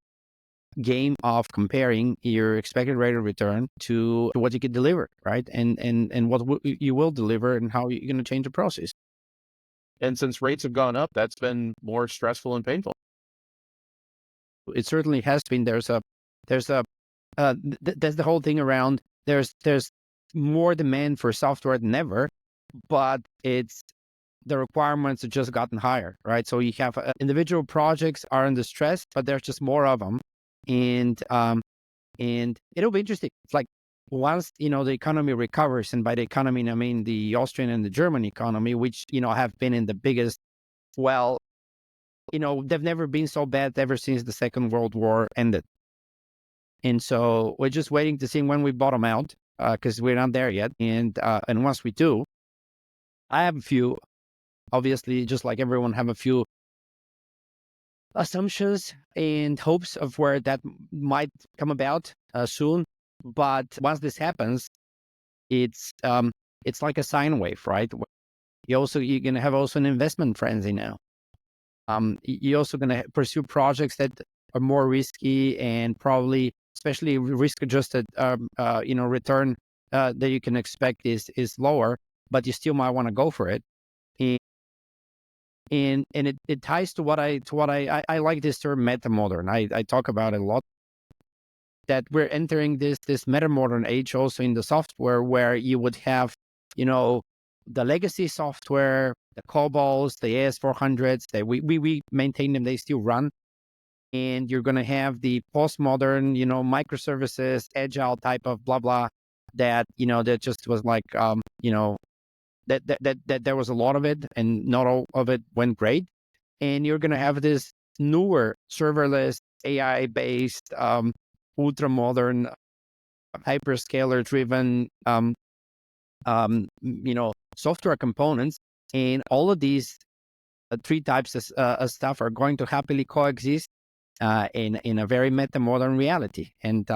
game of comparing your expected rate of return to what you could deliver, right? And what you will deliver and how you're going to change the process. And since rates have gone up, that's been more stressful and painful. It certainly has been. There's the whole thing around, there's more demand for software than ever, but it's the requirements have just gotten higher, right? So you have individual projects are under stress, but there's just more of them. And it'll be interesting. It's like, once, the economy recovers, and by the economy, I mean the Austrian and the German economy, which, have been in the biggest, well, they've never been so bad ever since the Second World War ended. And so we're just waiting to see when we bottom out, because we're not there yet. And once we do, I have a few, obviously, just like everyone, have a few assumptions and hopes of where that might come about soon. But once this happens, it's like a sine wave, right? You're going to have also an investment frenzy now. You're also going to pursue projects that are more risky, and probably, especially risk-adjusted, return that you can expect is lower, but you still might want to go for it. And it ties to what I like this term meta-modern. I talk about it a lot, that we're entering this meta-modern age also in the software, where you would have, the legacy software, the COBOLs, the AS400s, that we maintain them, they still run. And you're going to have the postmodern, microservices, agile type of blah, blah, that, that just was like, that there was a lot of it, and not all of it went great. And you're going to have this newer serverless, AI-based, ultra-modern, hyperscaler-driven, software components. And all of these three types of stuff are going to happily coexist in a very meta-modern reality. And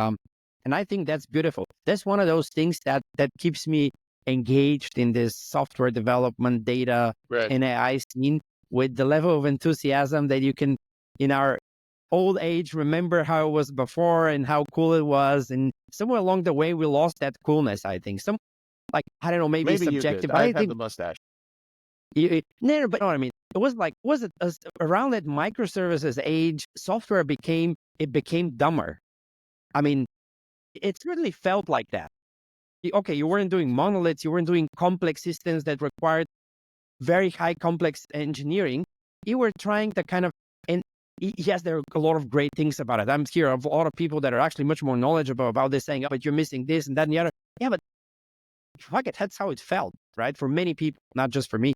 I think that's beautiful. That's one of those things that keeps me engaged in this software development, data, Right. and AI scene, with the level of enthusiasm that you can, in our old age, remember how it was before and how cool it was. And somewhere along the way, we lost that coolness, I think. Like, I don't know, maybe it's Maybe you subjective, did. but I I've had think the mustache. no, but you know what I mean? It was like, around that microservices age, software became dumber. I mean, it certainly felt like that. Okay, you weren't doing monoliths, you weren't doing complex systems that required very high complex engineering. You were trying to kind of, and yes, there are a lot of great things about it. I'm here of a lot of people that are actually much more knowledgeable about this, saying, oh, but you're missing this and that and the other. Yeah, but fuck it, that's how it felt, right? For many people, not just for me.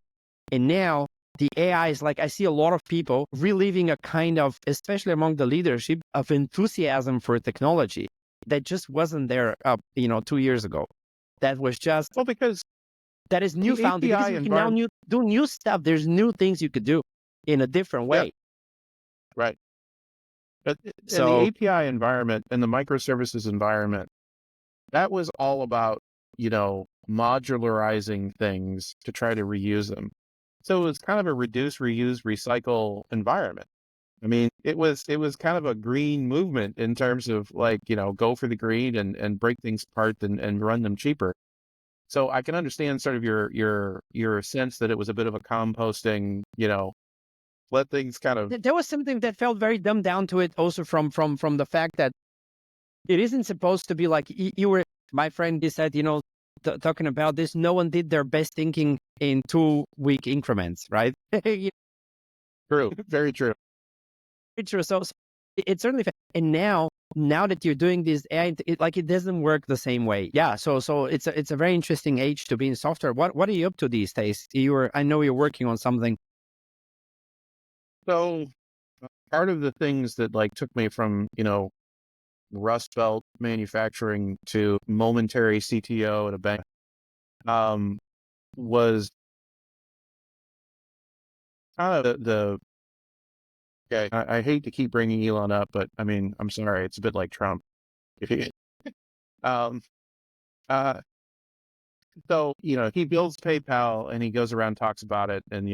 And now the AI is like, I see a lot of people reliving a kind of, especially among the leadership, of enthusiasm for technology that just wasn't there, 2 years ago. That was just, Well, because that is the newfound, because API you can now do new stuff. There's new things you could do in a different way. Right. But in the So API environment and the microservices environment, that was all about, modularizing things to try to reuse them. So it was kind of a reduce, reuse, recycle environment. I mean, it was kind of a green movement in terms of like, go for the green and break things apart and run them cheaper. So I can understand sort of your sense that it was a bit of a composting, let things kind of. there was something that felt very dumbed down to it, also from the fact that it isn't supposed to be like, you were, my friend, he said, talking about this, no one did their best thinking in 2-week increments, right? True, very true. So it's certainly, and now that you're doing this AI, it doesn't work the same way. Yeah. So it's a very interesting age to be in software. What are you up to these days? I know you're working on something. So part of the things that like took me from, Rust Belt manufacturing to momentary CTO at a bank, was kind of the Okay. I hate to keep bringing Elon up, but I mean, I'm sorry. It's a bit like Trump. If he, um, uh, so, he builds PayPal and he goes around, talks about it and,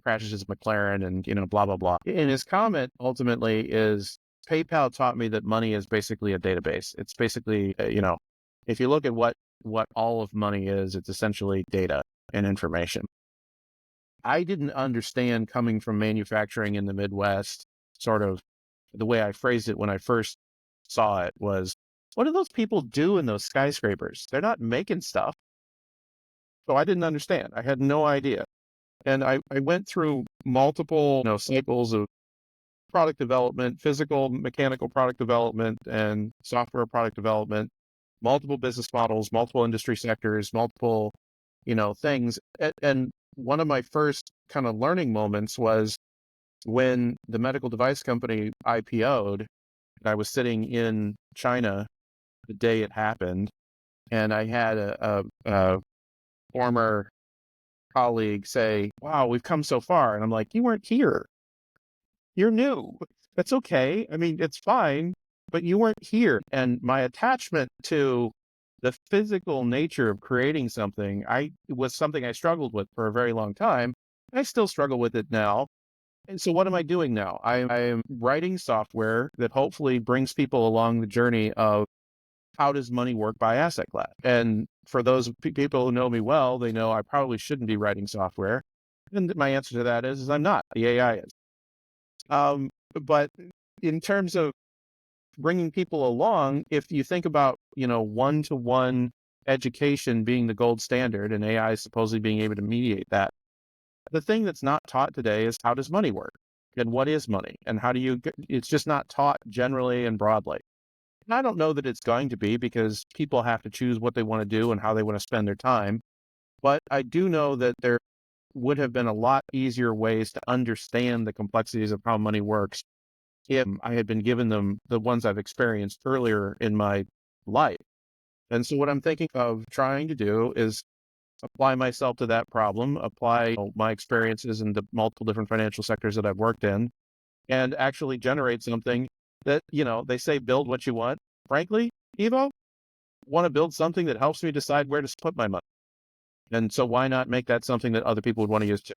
crashes his McLaren and, blah, blah, blah. And his comment ultimately is PayPal taught me that money is basically a database. It's basically, if you look at what all of money is, it's essentially data and information. I didn't understand, coming from manufacturing in the Midwest, sort of the way I phrased it when I first saw it was, what do those people do in those skyscrapers? They're not making stuff. So I didn't understand. I had no idea. And I went through multiple, cycles of product development, physical, mechanical product development, and software product development, multiple business models, multiple industry sectors, multiple, things. And one of my first kind of learning moments was when the medical device company IPO'd, and I was sitting in China the day it happened, and I had a former colleague say, "Wow, we've come so far." And I'm like, "You weren't here. You're new. That's okay. I mean, it's fine, but you weren't here." And my attachment to the physical nature of creating something, was something I struggled with for a very long time. I still struggle with it now. And so what am I doing now? I am writing software that hopefully brings people along the journey of how does money work by asset class. And for those people who know me well, they know I probably shouldn't be writing software. And my answer to that is I'm not. The AI is. But in terms of bringing people along, if you think about, one-to-one education being the gold standard and AI supposedly being able to mediate that, the thing that's not taught today is how does money work and what is money and how do you it's just not taught generally and broadly. And I don't know that it's going to be, because people have to choose what they want to do and how they want to spend their time. But I do know that there would have been a lot easier ways to understand the complexities of how money works if I had been given them, the ones I've experienced earlier in my life. And so what I'm thinking of trying to do is apply myself to that problem, apply my experiences in the multiple different financial sectors that I've worked in, and actually generate something that, they say build what you want. Frankly, Evo, want to build something that helps me decide where to put my money. And so why not make that something that other people would want to use too?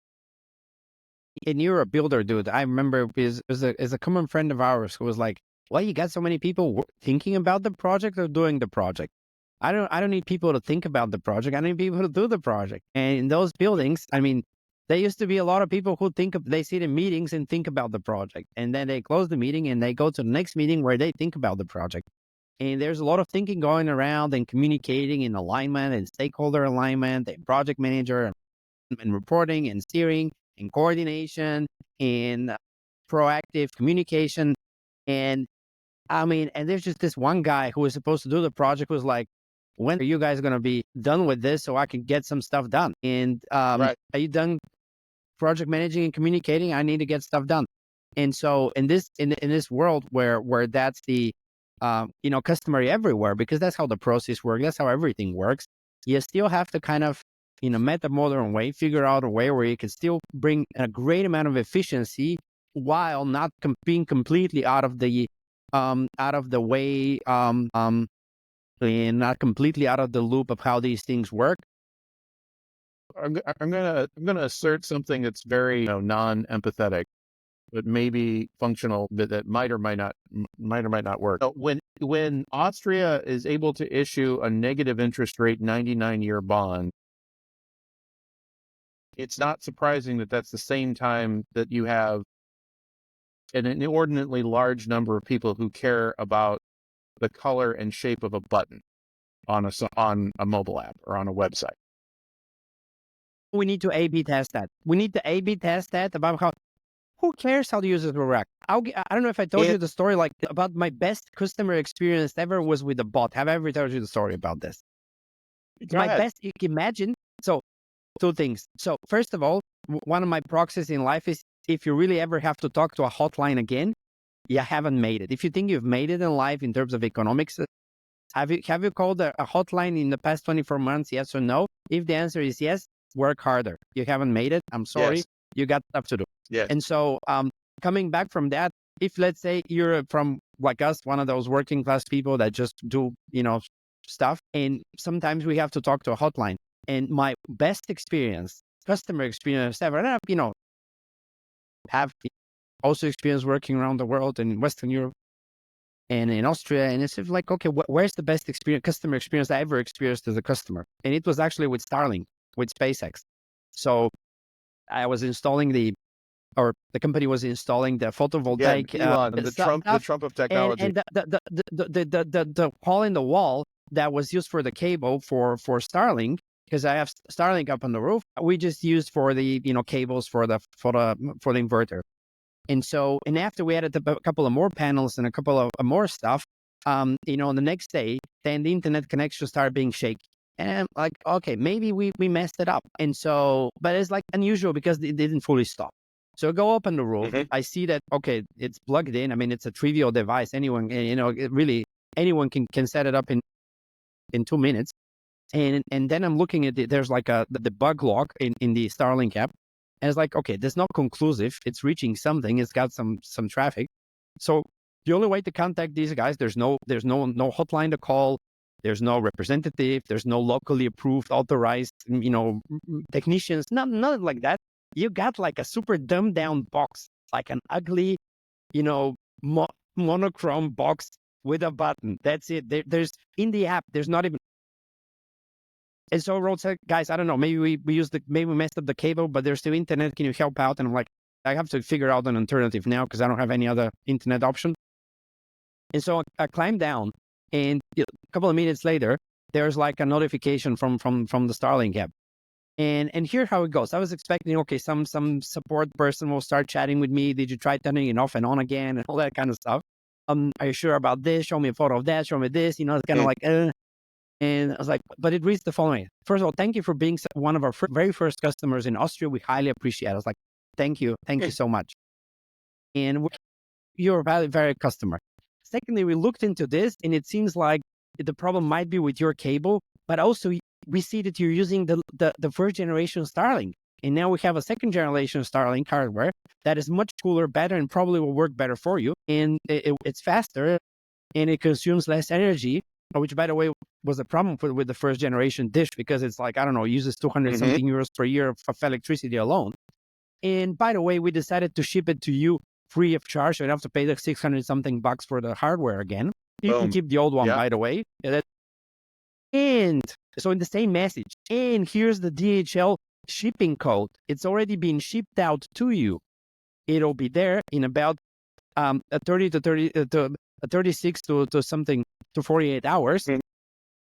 And you're a builder, dude. I remember is a common friend of ours who was like, "Well, you got so many people thinking about the project or doing the project. I don't need people to think about the project. I need people to do the project." And in those buildings, I mean, there used to be a lot of people who they sit in meetings and think about the project, and then they close the meeting and they go to the next meeting where they think about the project. And there's a lot of thinking going around and communicating in alignment and stakeholder alignment and project manager and reporting and steering and coordination and proactive communication. And I mean, and there's just this one guy who was supposed to do the project was like, "When are you guys going to be done with this so I can get some stuff done? And Right. are you done project managing and communicating? I need to get stuff done." And so in this world where that's the customary everywhere, because that's how the process works, that's how everything works. You still have to kind of meta modern way, figure out a way where you can still bring a great amount of efficiency while not being completely out of the way, and not completely out of the loop of how these things work. I'm gonna assert something that's very, non-empathetic, but maybe functional, that might or might not work. So when Austria is able to issue a negative interest rate 99-year bond, it's not surprising that that's the same time that you have an inordinately large number of people who care about the color and shape of a button on a mobile app or on a website. We need to A/B test that. We need to A/B test that about how. Who cares how the users will react? I don't know if I told you the story like about my best customer experience ever was with a bot. Have I ever told you the story about this? Go ahead. Best, you can imagine. So, two things. So, first of all, one of my proxies in life is if you really ever have to talk to a hotline again, you haven't made it. If you think you've made it in life in terms of economics, have you called a hotline in the past 24 months? Yes or no? If the answer is yes, work harder. You haven't made it. I'm sorry. Yes. You got stuff to do. Yes. And so coming back from that, if let's say you're from like us, one of those working class people that just do, stuff, and sometimes we have to talk to a hotline. And my best experience, customer experience ever, and have also experience working around the world in Western Europe and in Austria. And it's like, okay, where's the best customer experience I ever experienced as a customer? And it was actually with Starlink, with SpaceX. So I was installing the company was installing the photovoltaic Elon, the Trump of technology. and the hole in the wall that was used for the cable for Starlink, because I have Starlink up on the roof, we just used for the cables for the inverter. And so, and after we added a couple of more panels and a couple of more stuff, the next day, then the internet connection started being shaky. And I'm like, okay, maybe we messed it up. And so, but it's like unusual because it didn't fully stop. So I go up on the roof. I see that, okay, it's plugged in. I mean, it's a trivial device. Anyone, anyone can set it up in 2 minutes. And then I'm looking at it. There's like the bug log in the Starlink app. And it's like, okay, that's not conclusive. It's reaching something. It's got some traffic. So the only way to contact these guys, there's no hotline to call. There's no representative. There's no locally approved, authorized, technicians. Nothing like that. You got like a super dumbed down box, like an ugly, monochrome box with a button. That's it. There's in the app. There's not even. And so Rode said, guys, I don't know, maybe maybe we messed up the cable, but there's still internet. Can you help out? And I'm like, I have to figure out an alternative now because I don't have any other internet option. And so I climbed down, and a couple of minutes later, there's like a notification from the Starlink app. And here's how it goes. I was expecting, okay, some support person will start chatting with me. Did you try turning it off and on again and all that kind of stuff? Are you sure about this? Show me a photo of that. Show me this. It's kind of like, And I was like, but it reads the following. First of all, thank you for being one of our very first customers in Austria. We highly appreciate it. I was like, thank you so much. And you're a very, very customer. Secondly, we looked into this, and it seems like the problem might be with your cable, but also we see that you're using the first generation Starlink. And now we have a second generation Starlink hardware that is much cooler, better, and probably will work better for you. And it's faster, and it consumes less energy, which, by the way, was a problem with the first generation dish, because it's like, I don't know, it uses 200 something euros per year of electricity alone. And by the way, we decided to ship it to you free of charge. So you don't have to pay like 600 something bucks for the hardware again. You can keep the old one, by the way. And so in the same message, and here's the DHL shipping code. It's already been shipped out to you. It'll be there in about 36 to something to 48 hours.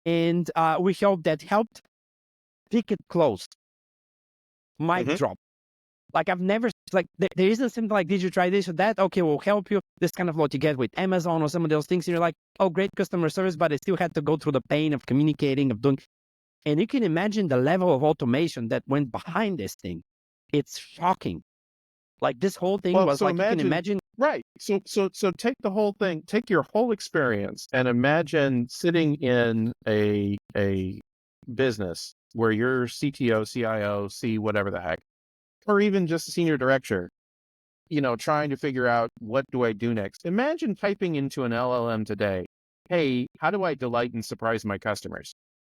And we hope that helped. Ticket closed. Mic drop. Like I've never, like there isn't something like, did you try this or that? Okay, we'll help you. This kind of what you get with Amazon or some of those things. And you're like, oh, great customer service, but I still had to go through the pain of communicating, of doing. And you can imagine the level of automation that went behind this thing. It's shocking. Like this whole thing was like, you can imagine. Right. So take the whole thing, take your whole experience, and imagine sitting in a business where you're CTO, CIO, whatever the heck, or even just a senior director, trying to figure out, what do I do next? Imagine typing into an LLM today, hey, how do I delight and surprise my customers?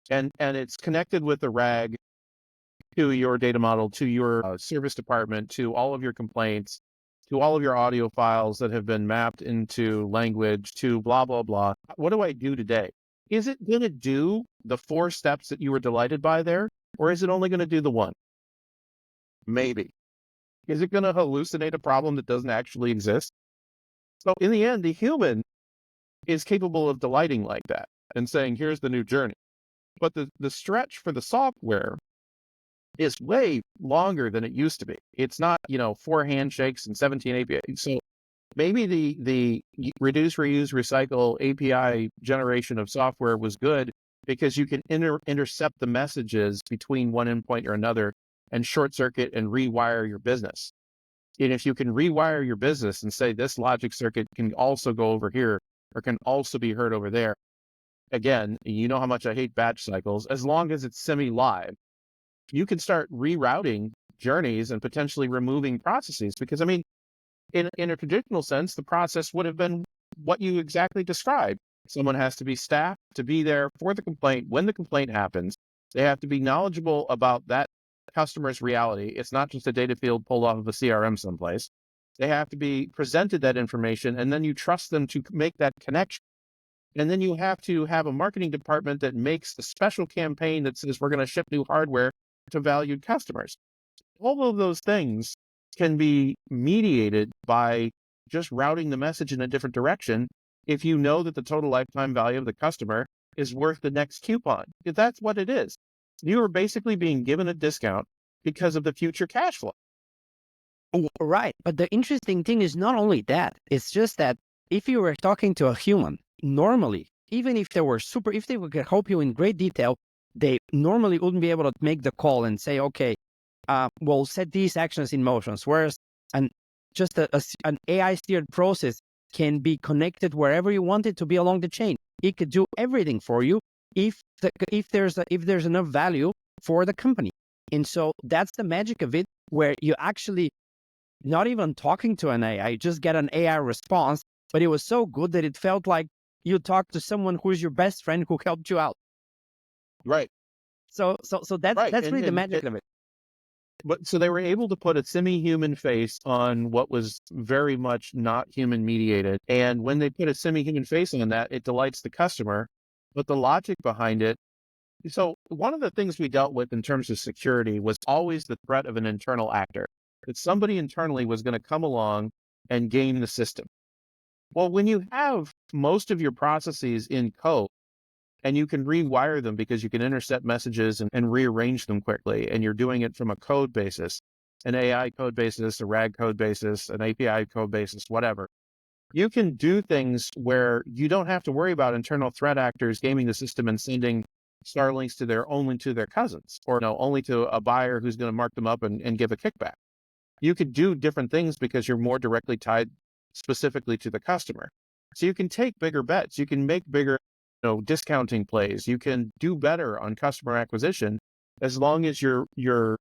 And it's connected with the RAG to your data model, to your service department, to all of your complaints, to all of your audio files that have been mapped into language, to blah, blah, blah. What do I do today? Is it going to do the 4 steps that you were delighted by there? Or is it only going to do the 1? Maybe. Is it going to hallucinate a problem that doesn't actually exist? So in the end, the human is capable of delighting like that and saying, here's the new journey. But the stretch for the software is way longer than it used to be. It's not, 4 handshakes and 17 APIs. So maybe the reduce, reuse, recycle API generation of software was good because you can intercept the messages between one endpoint or another and short circuit and rewire your business. And if you can rewire your business and say this logic circuit can also go over here or can also be heard over there, again, you know how much I hate batch cycles. As long as it's semi-live, you can start rerouting journeys and potentially removing processes. Because, in a traditional sense, the process would have been what you exactly described. Someone has to be staffed to be there for the complaint when the complaint happens. They have to be knowledgeable about that customer's reality. It's not just a data field pulled off of a CRM someplace. They have to be presented that information, and then you trust them to make that connection. And then you have to have a marketing department that makes a special campaign that says we're going to ship new hardware to valued customers. All of those things can be mediated by just routing the message in a different direction if you know that the total lifetime value of the customer is worth the next coupon. If that's what it is. You are basically being given a discount because of the future cash flow. Right. But the interesting thing is not only that, it's just that if you were talking to a human, normally, even if they were if they could help you in great detail, they normally wouldn't be able to make the call and say, okay, we'll set these actions in motions. Whereas an AI steered process can be connected wherever you want it to be along the chain. It could do everything for you if there's enough value for the company. And so that's the magic of it, where you actually not even talking to an AI, just get an AI response, but it was so good that it felt like you talked to someone who's your best friend who helped you out. Right. So that's really the magic of it. But so they were able to put a semi-human face on what was very much not human mediated. And when they put a semi-human face on that, it delights the customer. But the logic behind it. So one of the things we dealt with in terms of security was always the threat of an internal actor, that somebody internally was going to come along and game the system. Well, when you have most of your processes in code, and you can rewire them because you can intercept messages and rearrange them quickly, and you're doing it from a code basis, an AI code basis, a RAG code basis, an API code basis, whatever. You can do things where you don't have to worry about internal threat actors gaming the system and sending Starlinks only to their cousins, or only to a buyer who's going to mark them up and give a kickback. You could do different things because you're more directly tied specifically to the customer. So you can take bigger bets. You can make bigger discounting plays. You can do better on customer acquisition as long as your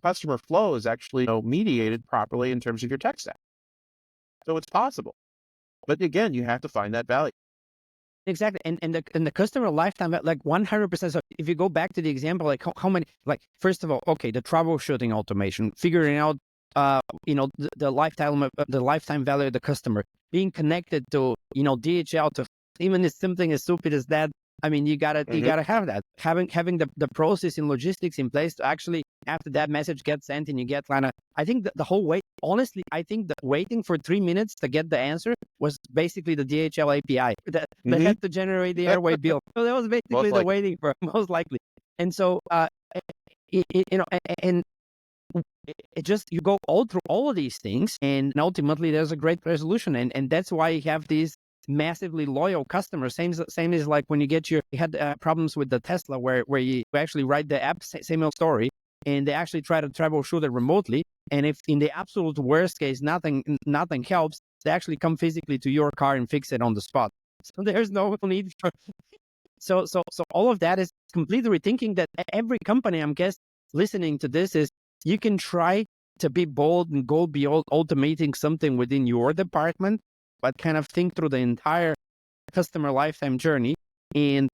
customer flow is actually mediated properly in terms of your tech stack. So it's possible. But again, you have to find that value. Exactly. And the customer lifetime, like 100%. So if you go back to the example, like how many, like, first of all, okay, the troubleshooting automation, figuring out, the lifetime value of the customer, being connected to, DHL, to even if something as stupid as that. I mean, you gotta have that, having the process in logistics in place to actually, after that message gets sent and you get I think the whole wait, honestly, I think the waiting for 3 minutes to get the answer was basically the DHL API that had to generate the airway bill. So that was basically the waiting for, most likely. And so, and it just, you go all through all of these things, and ultimately there's a great resolution. And that's why you have these massively loyal customers. Same as like when you had problems with the Tesla where you actually write the app, same old story, and they actually try to troubleshoot it remotely. And if in the absolute worst case, nothing helps, they actually come physically to your car and fix it on the spot. So there's no need for, so all of that is completely rethinking that. Every company, I'm guessing, listening to this, is you can try to be bold and go beyond automating something within your department, but kind of think through the entire customer lifetime journey and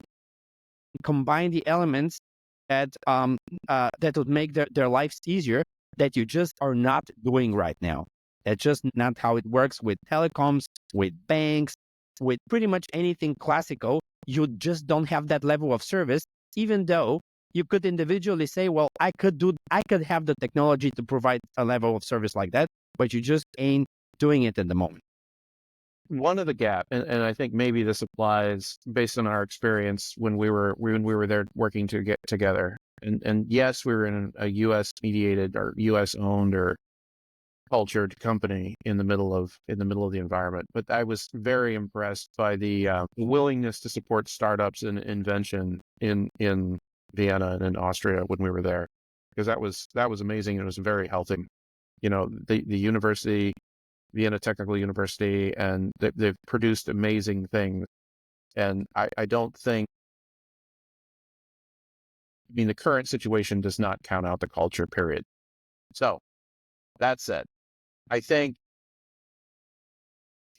combine the elements that would make their lives easier, that you just are not doing right now. That's just not how it works with telecoms, with banks, with pretty much anything classical. You just don't have that level of service, even though you could individually say, well, I could have the technology to provide a level of service like that, but you just ain't doing it at the moment. One of the gaps, and I think maybe this applies based on our experience when we were there working to get together. And yes, we were in a U.S. mediated or U.S. owned or cultured company in the middle of the environment. But I was very impressed by the willingness to support startups and invention in Vienna and in Austria when we were there, because that was amazing. It was very healthy. The university, Vienna Technical University, and they've produced amazing things. And I don't think, the current situation does not count out the culture, period. So that said, I think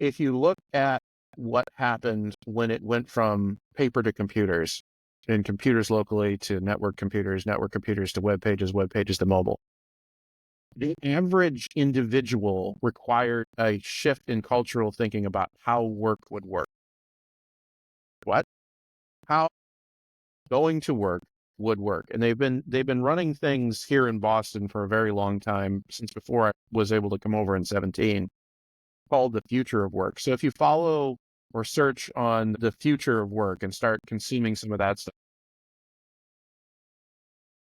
if you look at what happened when it went from paper to computers, and computers locally to network computers to web pages to mobile, the average individual required a shift in cultural thinking about how work would work. What? How going to work would work. And they've been running things here in Boston for a very long time, since before I was able to come over in 2017, called the future of work. So if you follow or search on the future of work and start consuming some of that stuff,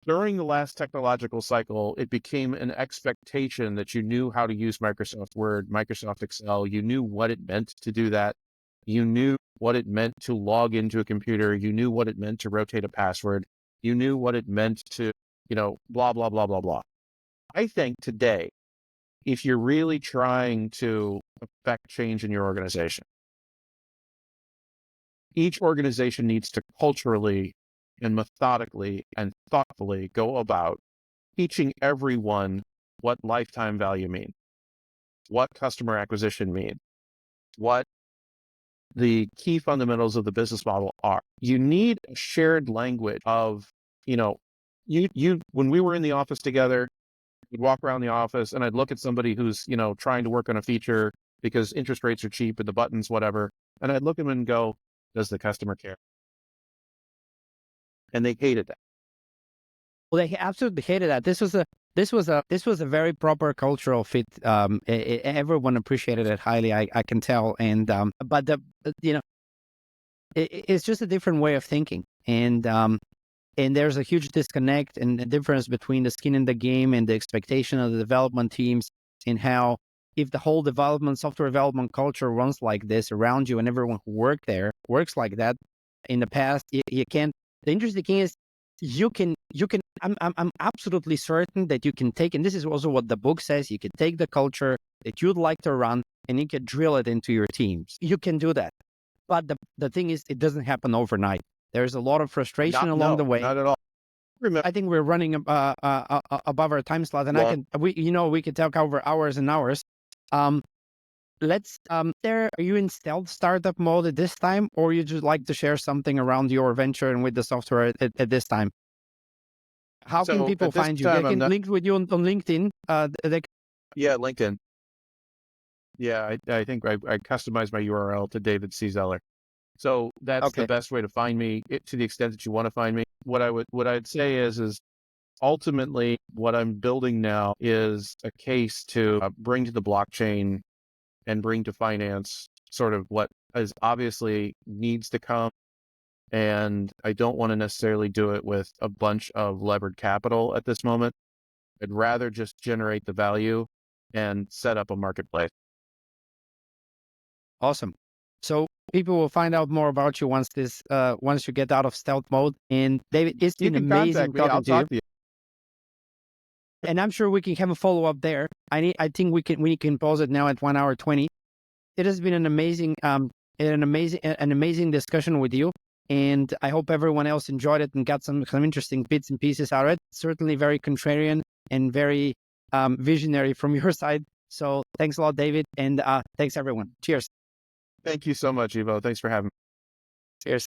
during the last technological cycle, it became an expectation that you knew how to use Microsoft Word, Microsoft Excel. You knew what it meant to do that. You knew what it meant to log into a computer. You knew what it meant to rotate a password. You knew what it meant to, blah, blah, blah, blah, blah. I think today, if you're really trying to affect change in your organization, each organization needs to culturally and methodically and thoughtfully go about teaching everyone what lifetime value means, what customer acquisition means, what the key fundamentals of the business model are. You need a shared language of, when we were in the office together, we'd walk around the office and I'd look at somebody who's, trying to work on a feature because interest rates are cheap and the buttons, whatever. And I'd look at them and go, does the customer care? And they hated that. Well, they absolutely hated that. This was a very proper cultural fit. Everyone appreciated it highly. I can tell. And but it's just a different way of thinking. And there's a huge disconnect and the difference between the skin in the game and the expectation of the development teams, and how if the whole software development culture runs like this around you and everyone who works there works like that in the past, you can't. The interesting thing is you can I'm absolutely certain that you can take, and this is also what the book says, you can take the culture that you'd like to run and you can drill it into your teams. You can do that. But the thing is, it doesn't happen overnight. There's a lot of frustration along the way. Not at all. I think we're running above our time slot, and we could talk over hours and hours. Are you in stealth startup mode at this time, or you just like to share something around your venture and with the software at this time? How can people find you? They can link with you on LinkedIn. Yeah, LinkedIn. Yeah, I think I customized my URL to David C. Zeller. So that's the best way to find me, to the extent that you want to find me. What I'd say is ultimately what I'm building now is a case to bring to the blockchain and bring to finance sort of what is obviously needs to come. And I don't want to necessarily do it with a bunch of levered capital at this moment. I'd rather just generate the value and set up a marketplace. Awesome. So people will find out more about you once you get out of stealth mode. And David, it's been amazing talking to you. And I'm sure we can have a follow-up there. I think we can pause it now at 1 hour 20. It has been an amazing discussion with you. And I hope everyone else enjoyed it and got some interesting bits and pieces out of it. Certainly very contrarian and very visionary from your side. So thanks a lot, David. And thanks everyone. Cheers. Thank you so much, Ivo. Thanks for having me. Cheers.